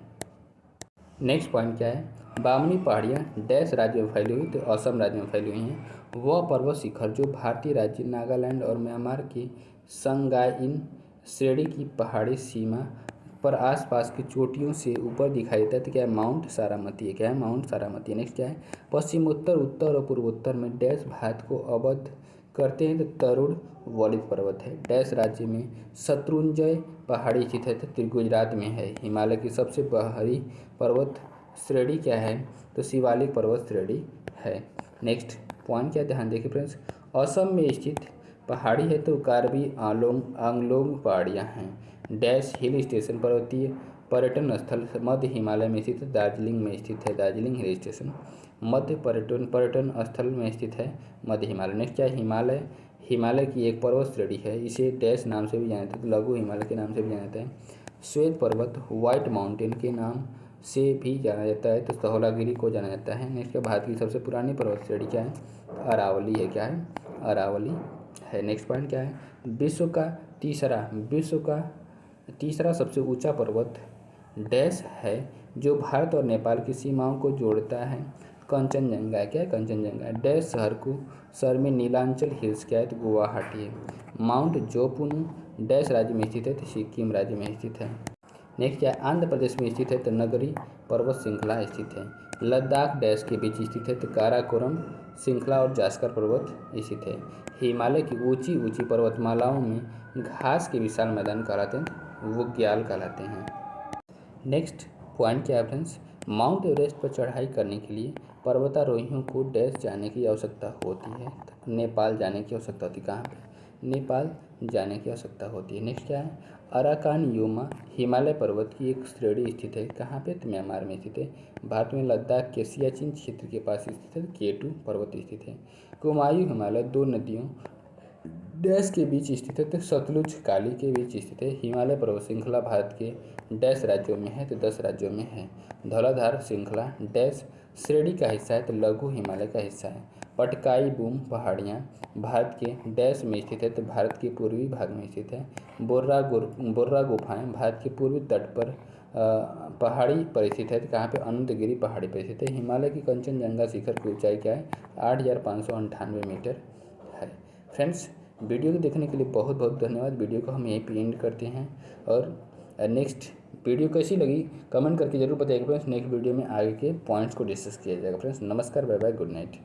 नेक्स्ट पॉइंट क्या है, बामनी पहाड़ियाँ डैश राज्य में फैली हुई तो असम राज्य में फैली हुई हैं। वह पर्वत शिखर जो भारतीय राज्य नागालैंड और म्यांमार की संगाइन श्रेणी की पहाड़ी सीमा पर आसपास की चोटियों से ऊपर दिखाई देता है तो क्या है, माउंट सारामती है, क्या है, माउंट सारामती है। नेक्स्ट क्या है, पश्चिमोत्तर उत्तर और पूर्वोत्तर में डैश भारत को अवध करते हैं तो तरुण वलित पर्वत है। डैश राज्य में शत्रुंजय पहाड़ी स्थित है तो गुजरात में है। हिमालय की सबसे बाहरी पर्वत श्रेणी क्या है, तो शिवालिक पर्वत श्रेणी है। नेक्स्ट पॉइंट क्या, ध्यान देखिए फ्रेंड्स, असम में स्थित पहाड़ी है तो कार्बी आंगलोंग पहाड़ियाँ हैं। डैश हिल स्टेशन पर्वतीय पर्यटन स्थल मध्य हिमालय में स्थित दार्जिलिंग में स्थित है, दार्जिलिंग हिल स्टेशन मध्य पर्यटन स्थल में स्थित है मध्य हिमालय। नेक्स्ट क्या है, हिमालय की एक पर्वत श्रेणी है, इसे डैश नाम से भी जाना जाता है, लघु हिमालय के नाम से भी जाना जाता है। श्वेत पर्वत व्हाइट माउंटेन के नाम से भी जाना जाता है तो धौलागिरी को जाना जाता है। नेक्स्ट भारत की सबसे पुरानी पर्वत श्रेणी क्या है, अरावली है, क्या है, अरावली है। नेक्स्ट पॉइंट क्या है, विश्व का तीसरा सबसे ऊंचा पर्वत डैश है जो भारत और नेपाल की सीमाओं को जोड़ता है, कंचनजंगा है, क्या है, कंचनजंगा। डैश शहर में नीलांचल हिल्स क्या है, तो गुवाहाटी है। माउंट जोपुनु डैश राज्य में स्थित है तो सिक्किम राज्य में स्थित है। नेक्स्ट क्या है, आंध्र प्रदेश में स्थित है तो नगरी पर्वत श्रृंखला स्थित है। लद्दाख डैश के बीच स्थित है तो काराकोरम श्रृंखला और जास्कर पर्वत स्थित है। हिमालय की ऊंची ऊंची पर्वतमालाओं में घास के विशाल मैदान कहलाते हैं, वो ग्याल कहलाते हैं। नेक्स्ट पॉइंट क्या है फ्रेंड्स, माउंट एवरेस्ट पर चढ़ाई करने के लिए पर्वतारोहियों को डैश जाने की आवश्यकता होती है, तो नेपाल जाने की आवश्यकता होती है। कहाँ पे, नेपाल जाने की आवश्यकता होती है। नेक्स्ट क्या है, अराकान योमा हिमालय पर्वत की एक श्रेणी स्थित है, कहाँ पे, तो म्यांमार में स्थित है। भारत में लद्दाख के सियाचिन क्षेत्र के पास स्थित है, केटू पर्वत स्थित है। कुमायूं हिमालय दो नदियों डैश के बीच स्थित है तो सतलुज काली के बीच स्थित है। हिमालय पर्वत श्रृंखला भारत के डैश राज्यों में है तो 10 राज्यों में है। धौलाधार श्रृंखला डैश श्रेणी का हिस्सा है तो लघु हिमालय का हिस्सा है। पटकाई बूम पहाड़ियाँ भारत के डैश में स्थित है, तो भारत के पूर्वी भाग में स्थित है। बोर्रा गुफाएं भारत के पूर्वी तट पर पहाड़ी पर स्थित है, तो कहाँ पे अनंतगिरी पहाड़ी पर स्थित है। हिमालय की कंचनजंगा शिखर की ऊंचाई क्या है? 8,598 मीटर है। फ्रेंड्स, वीडियो को देखने के लिए बहुत बहुत धन्यवाद। वीडियो को हम यहीं पे एंड करते हैं, और नेक्स्ट वीडियो कैसी लगी कमेंट करके जरूर बताइएगा फ्रेंड्स। नेक्स्ट वीडियो में आगे के पॉइंट्स को डिस्कस किया जाएगा फ्रेंड्स। नमस्कार, बाय बाय, गुड नाइट।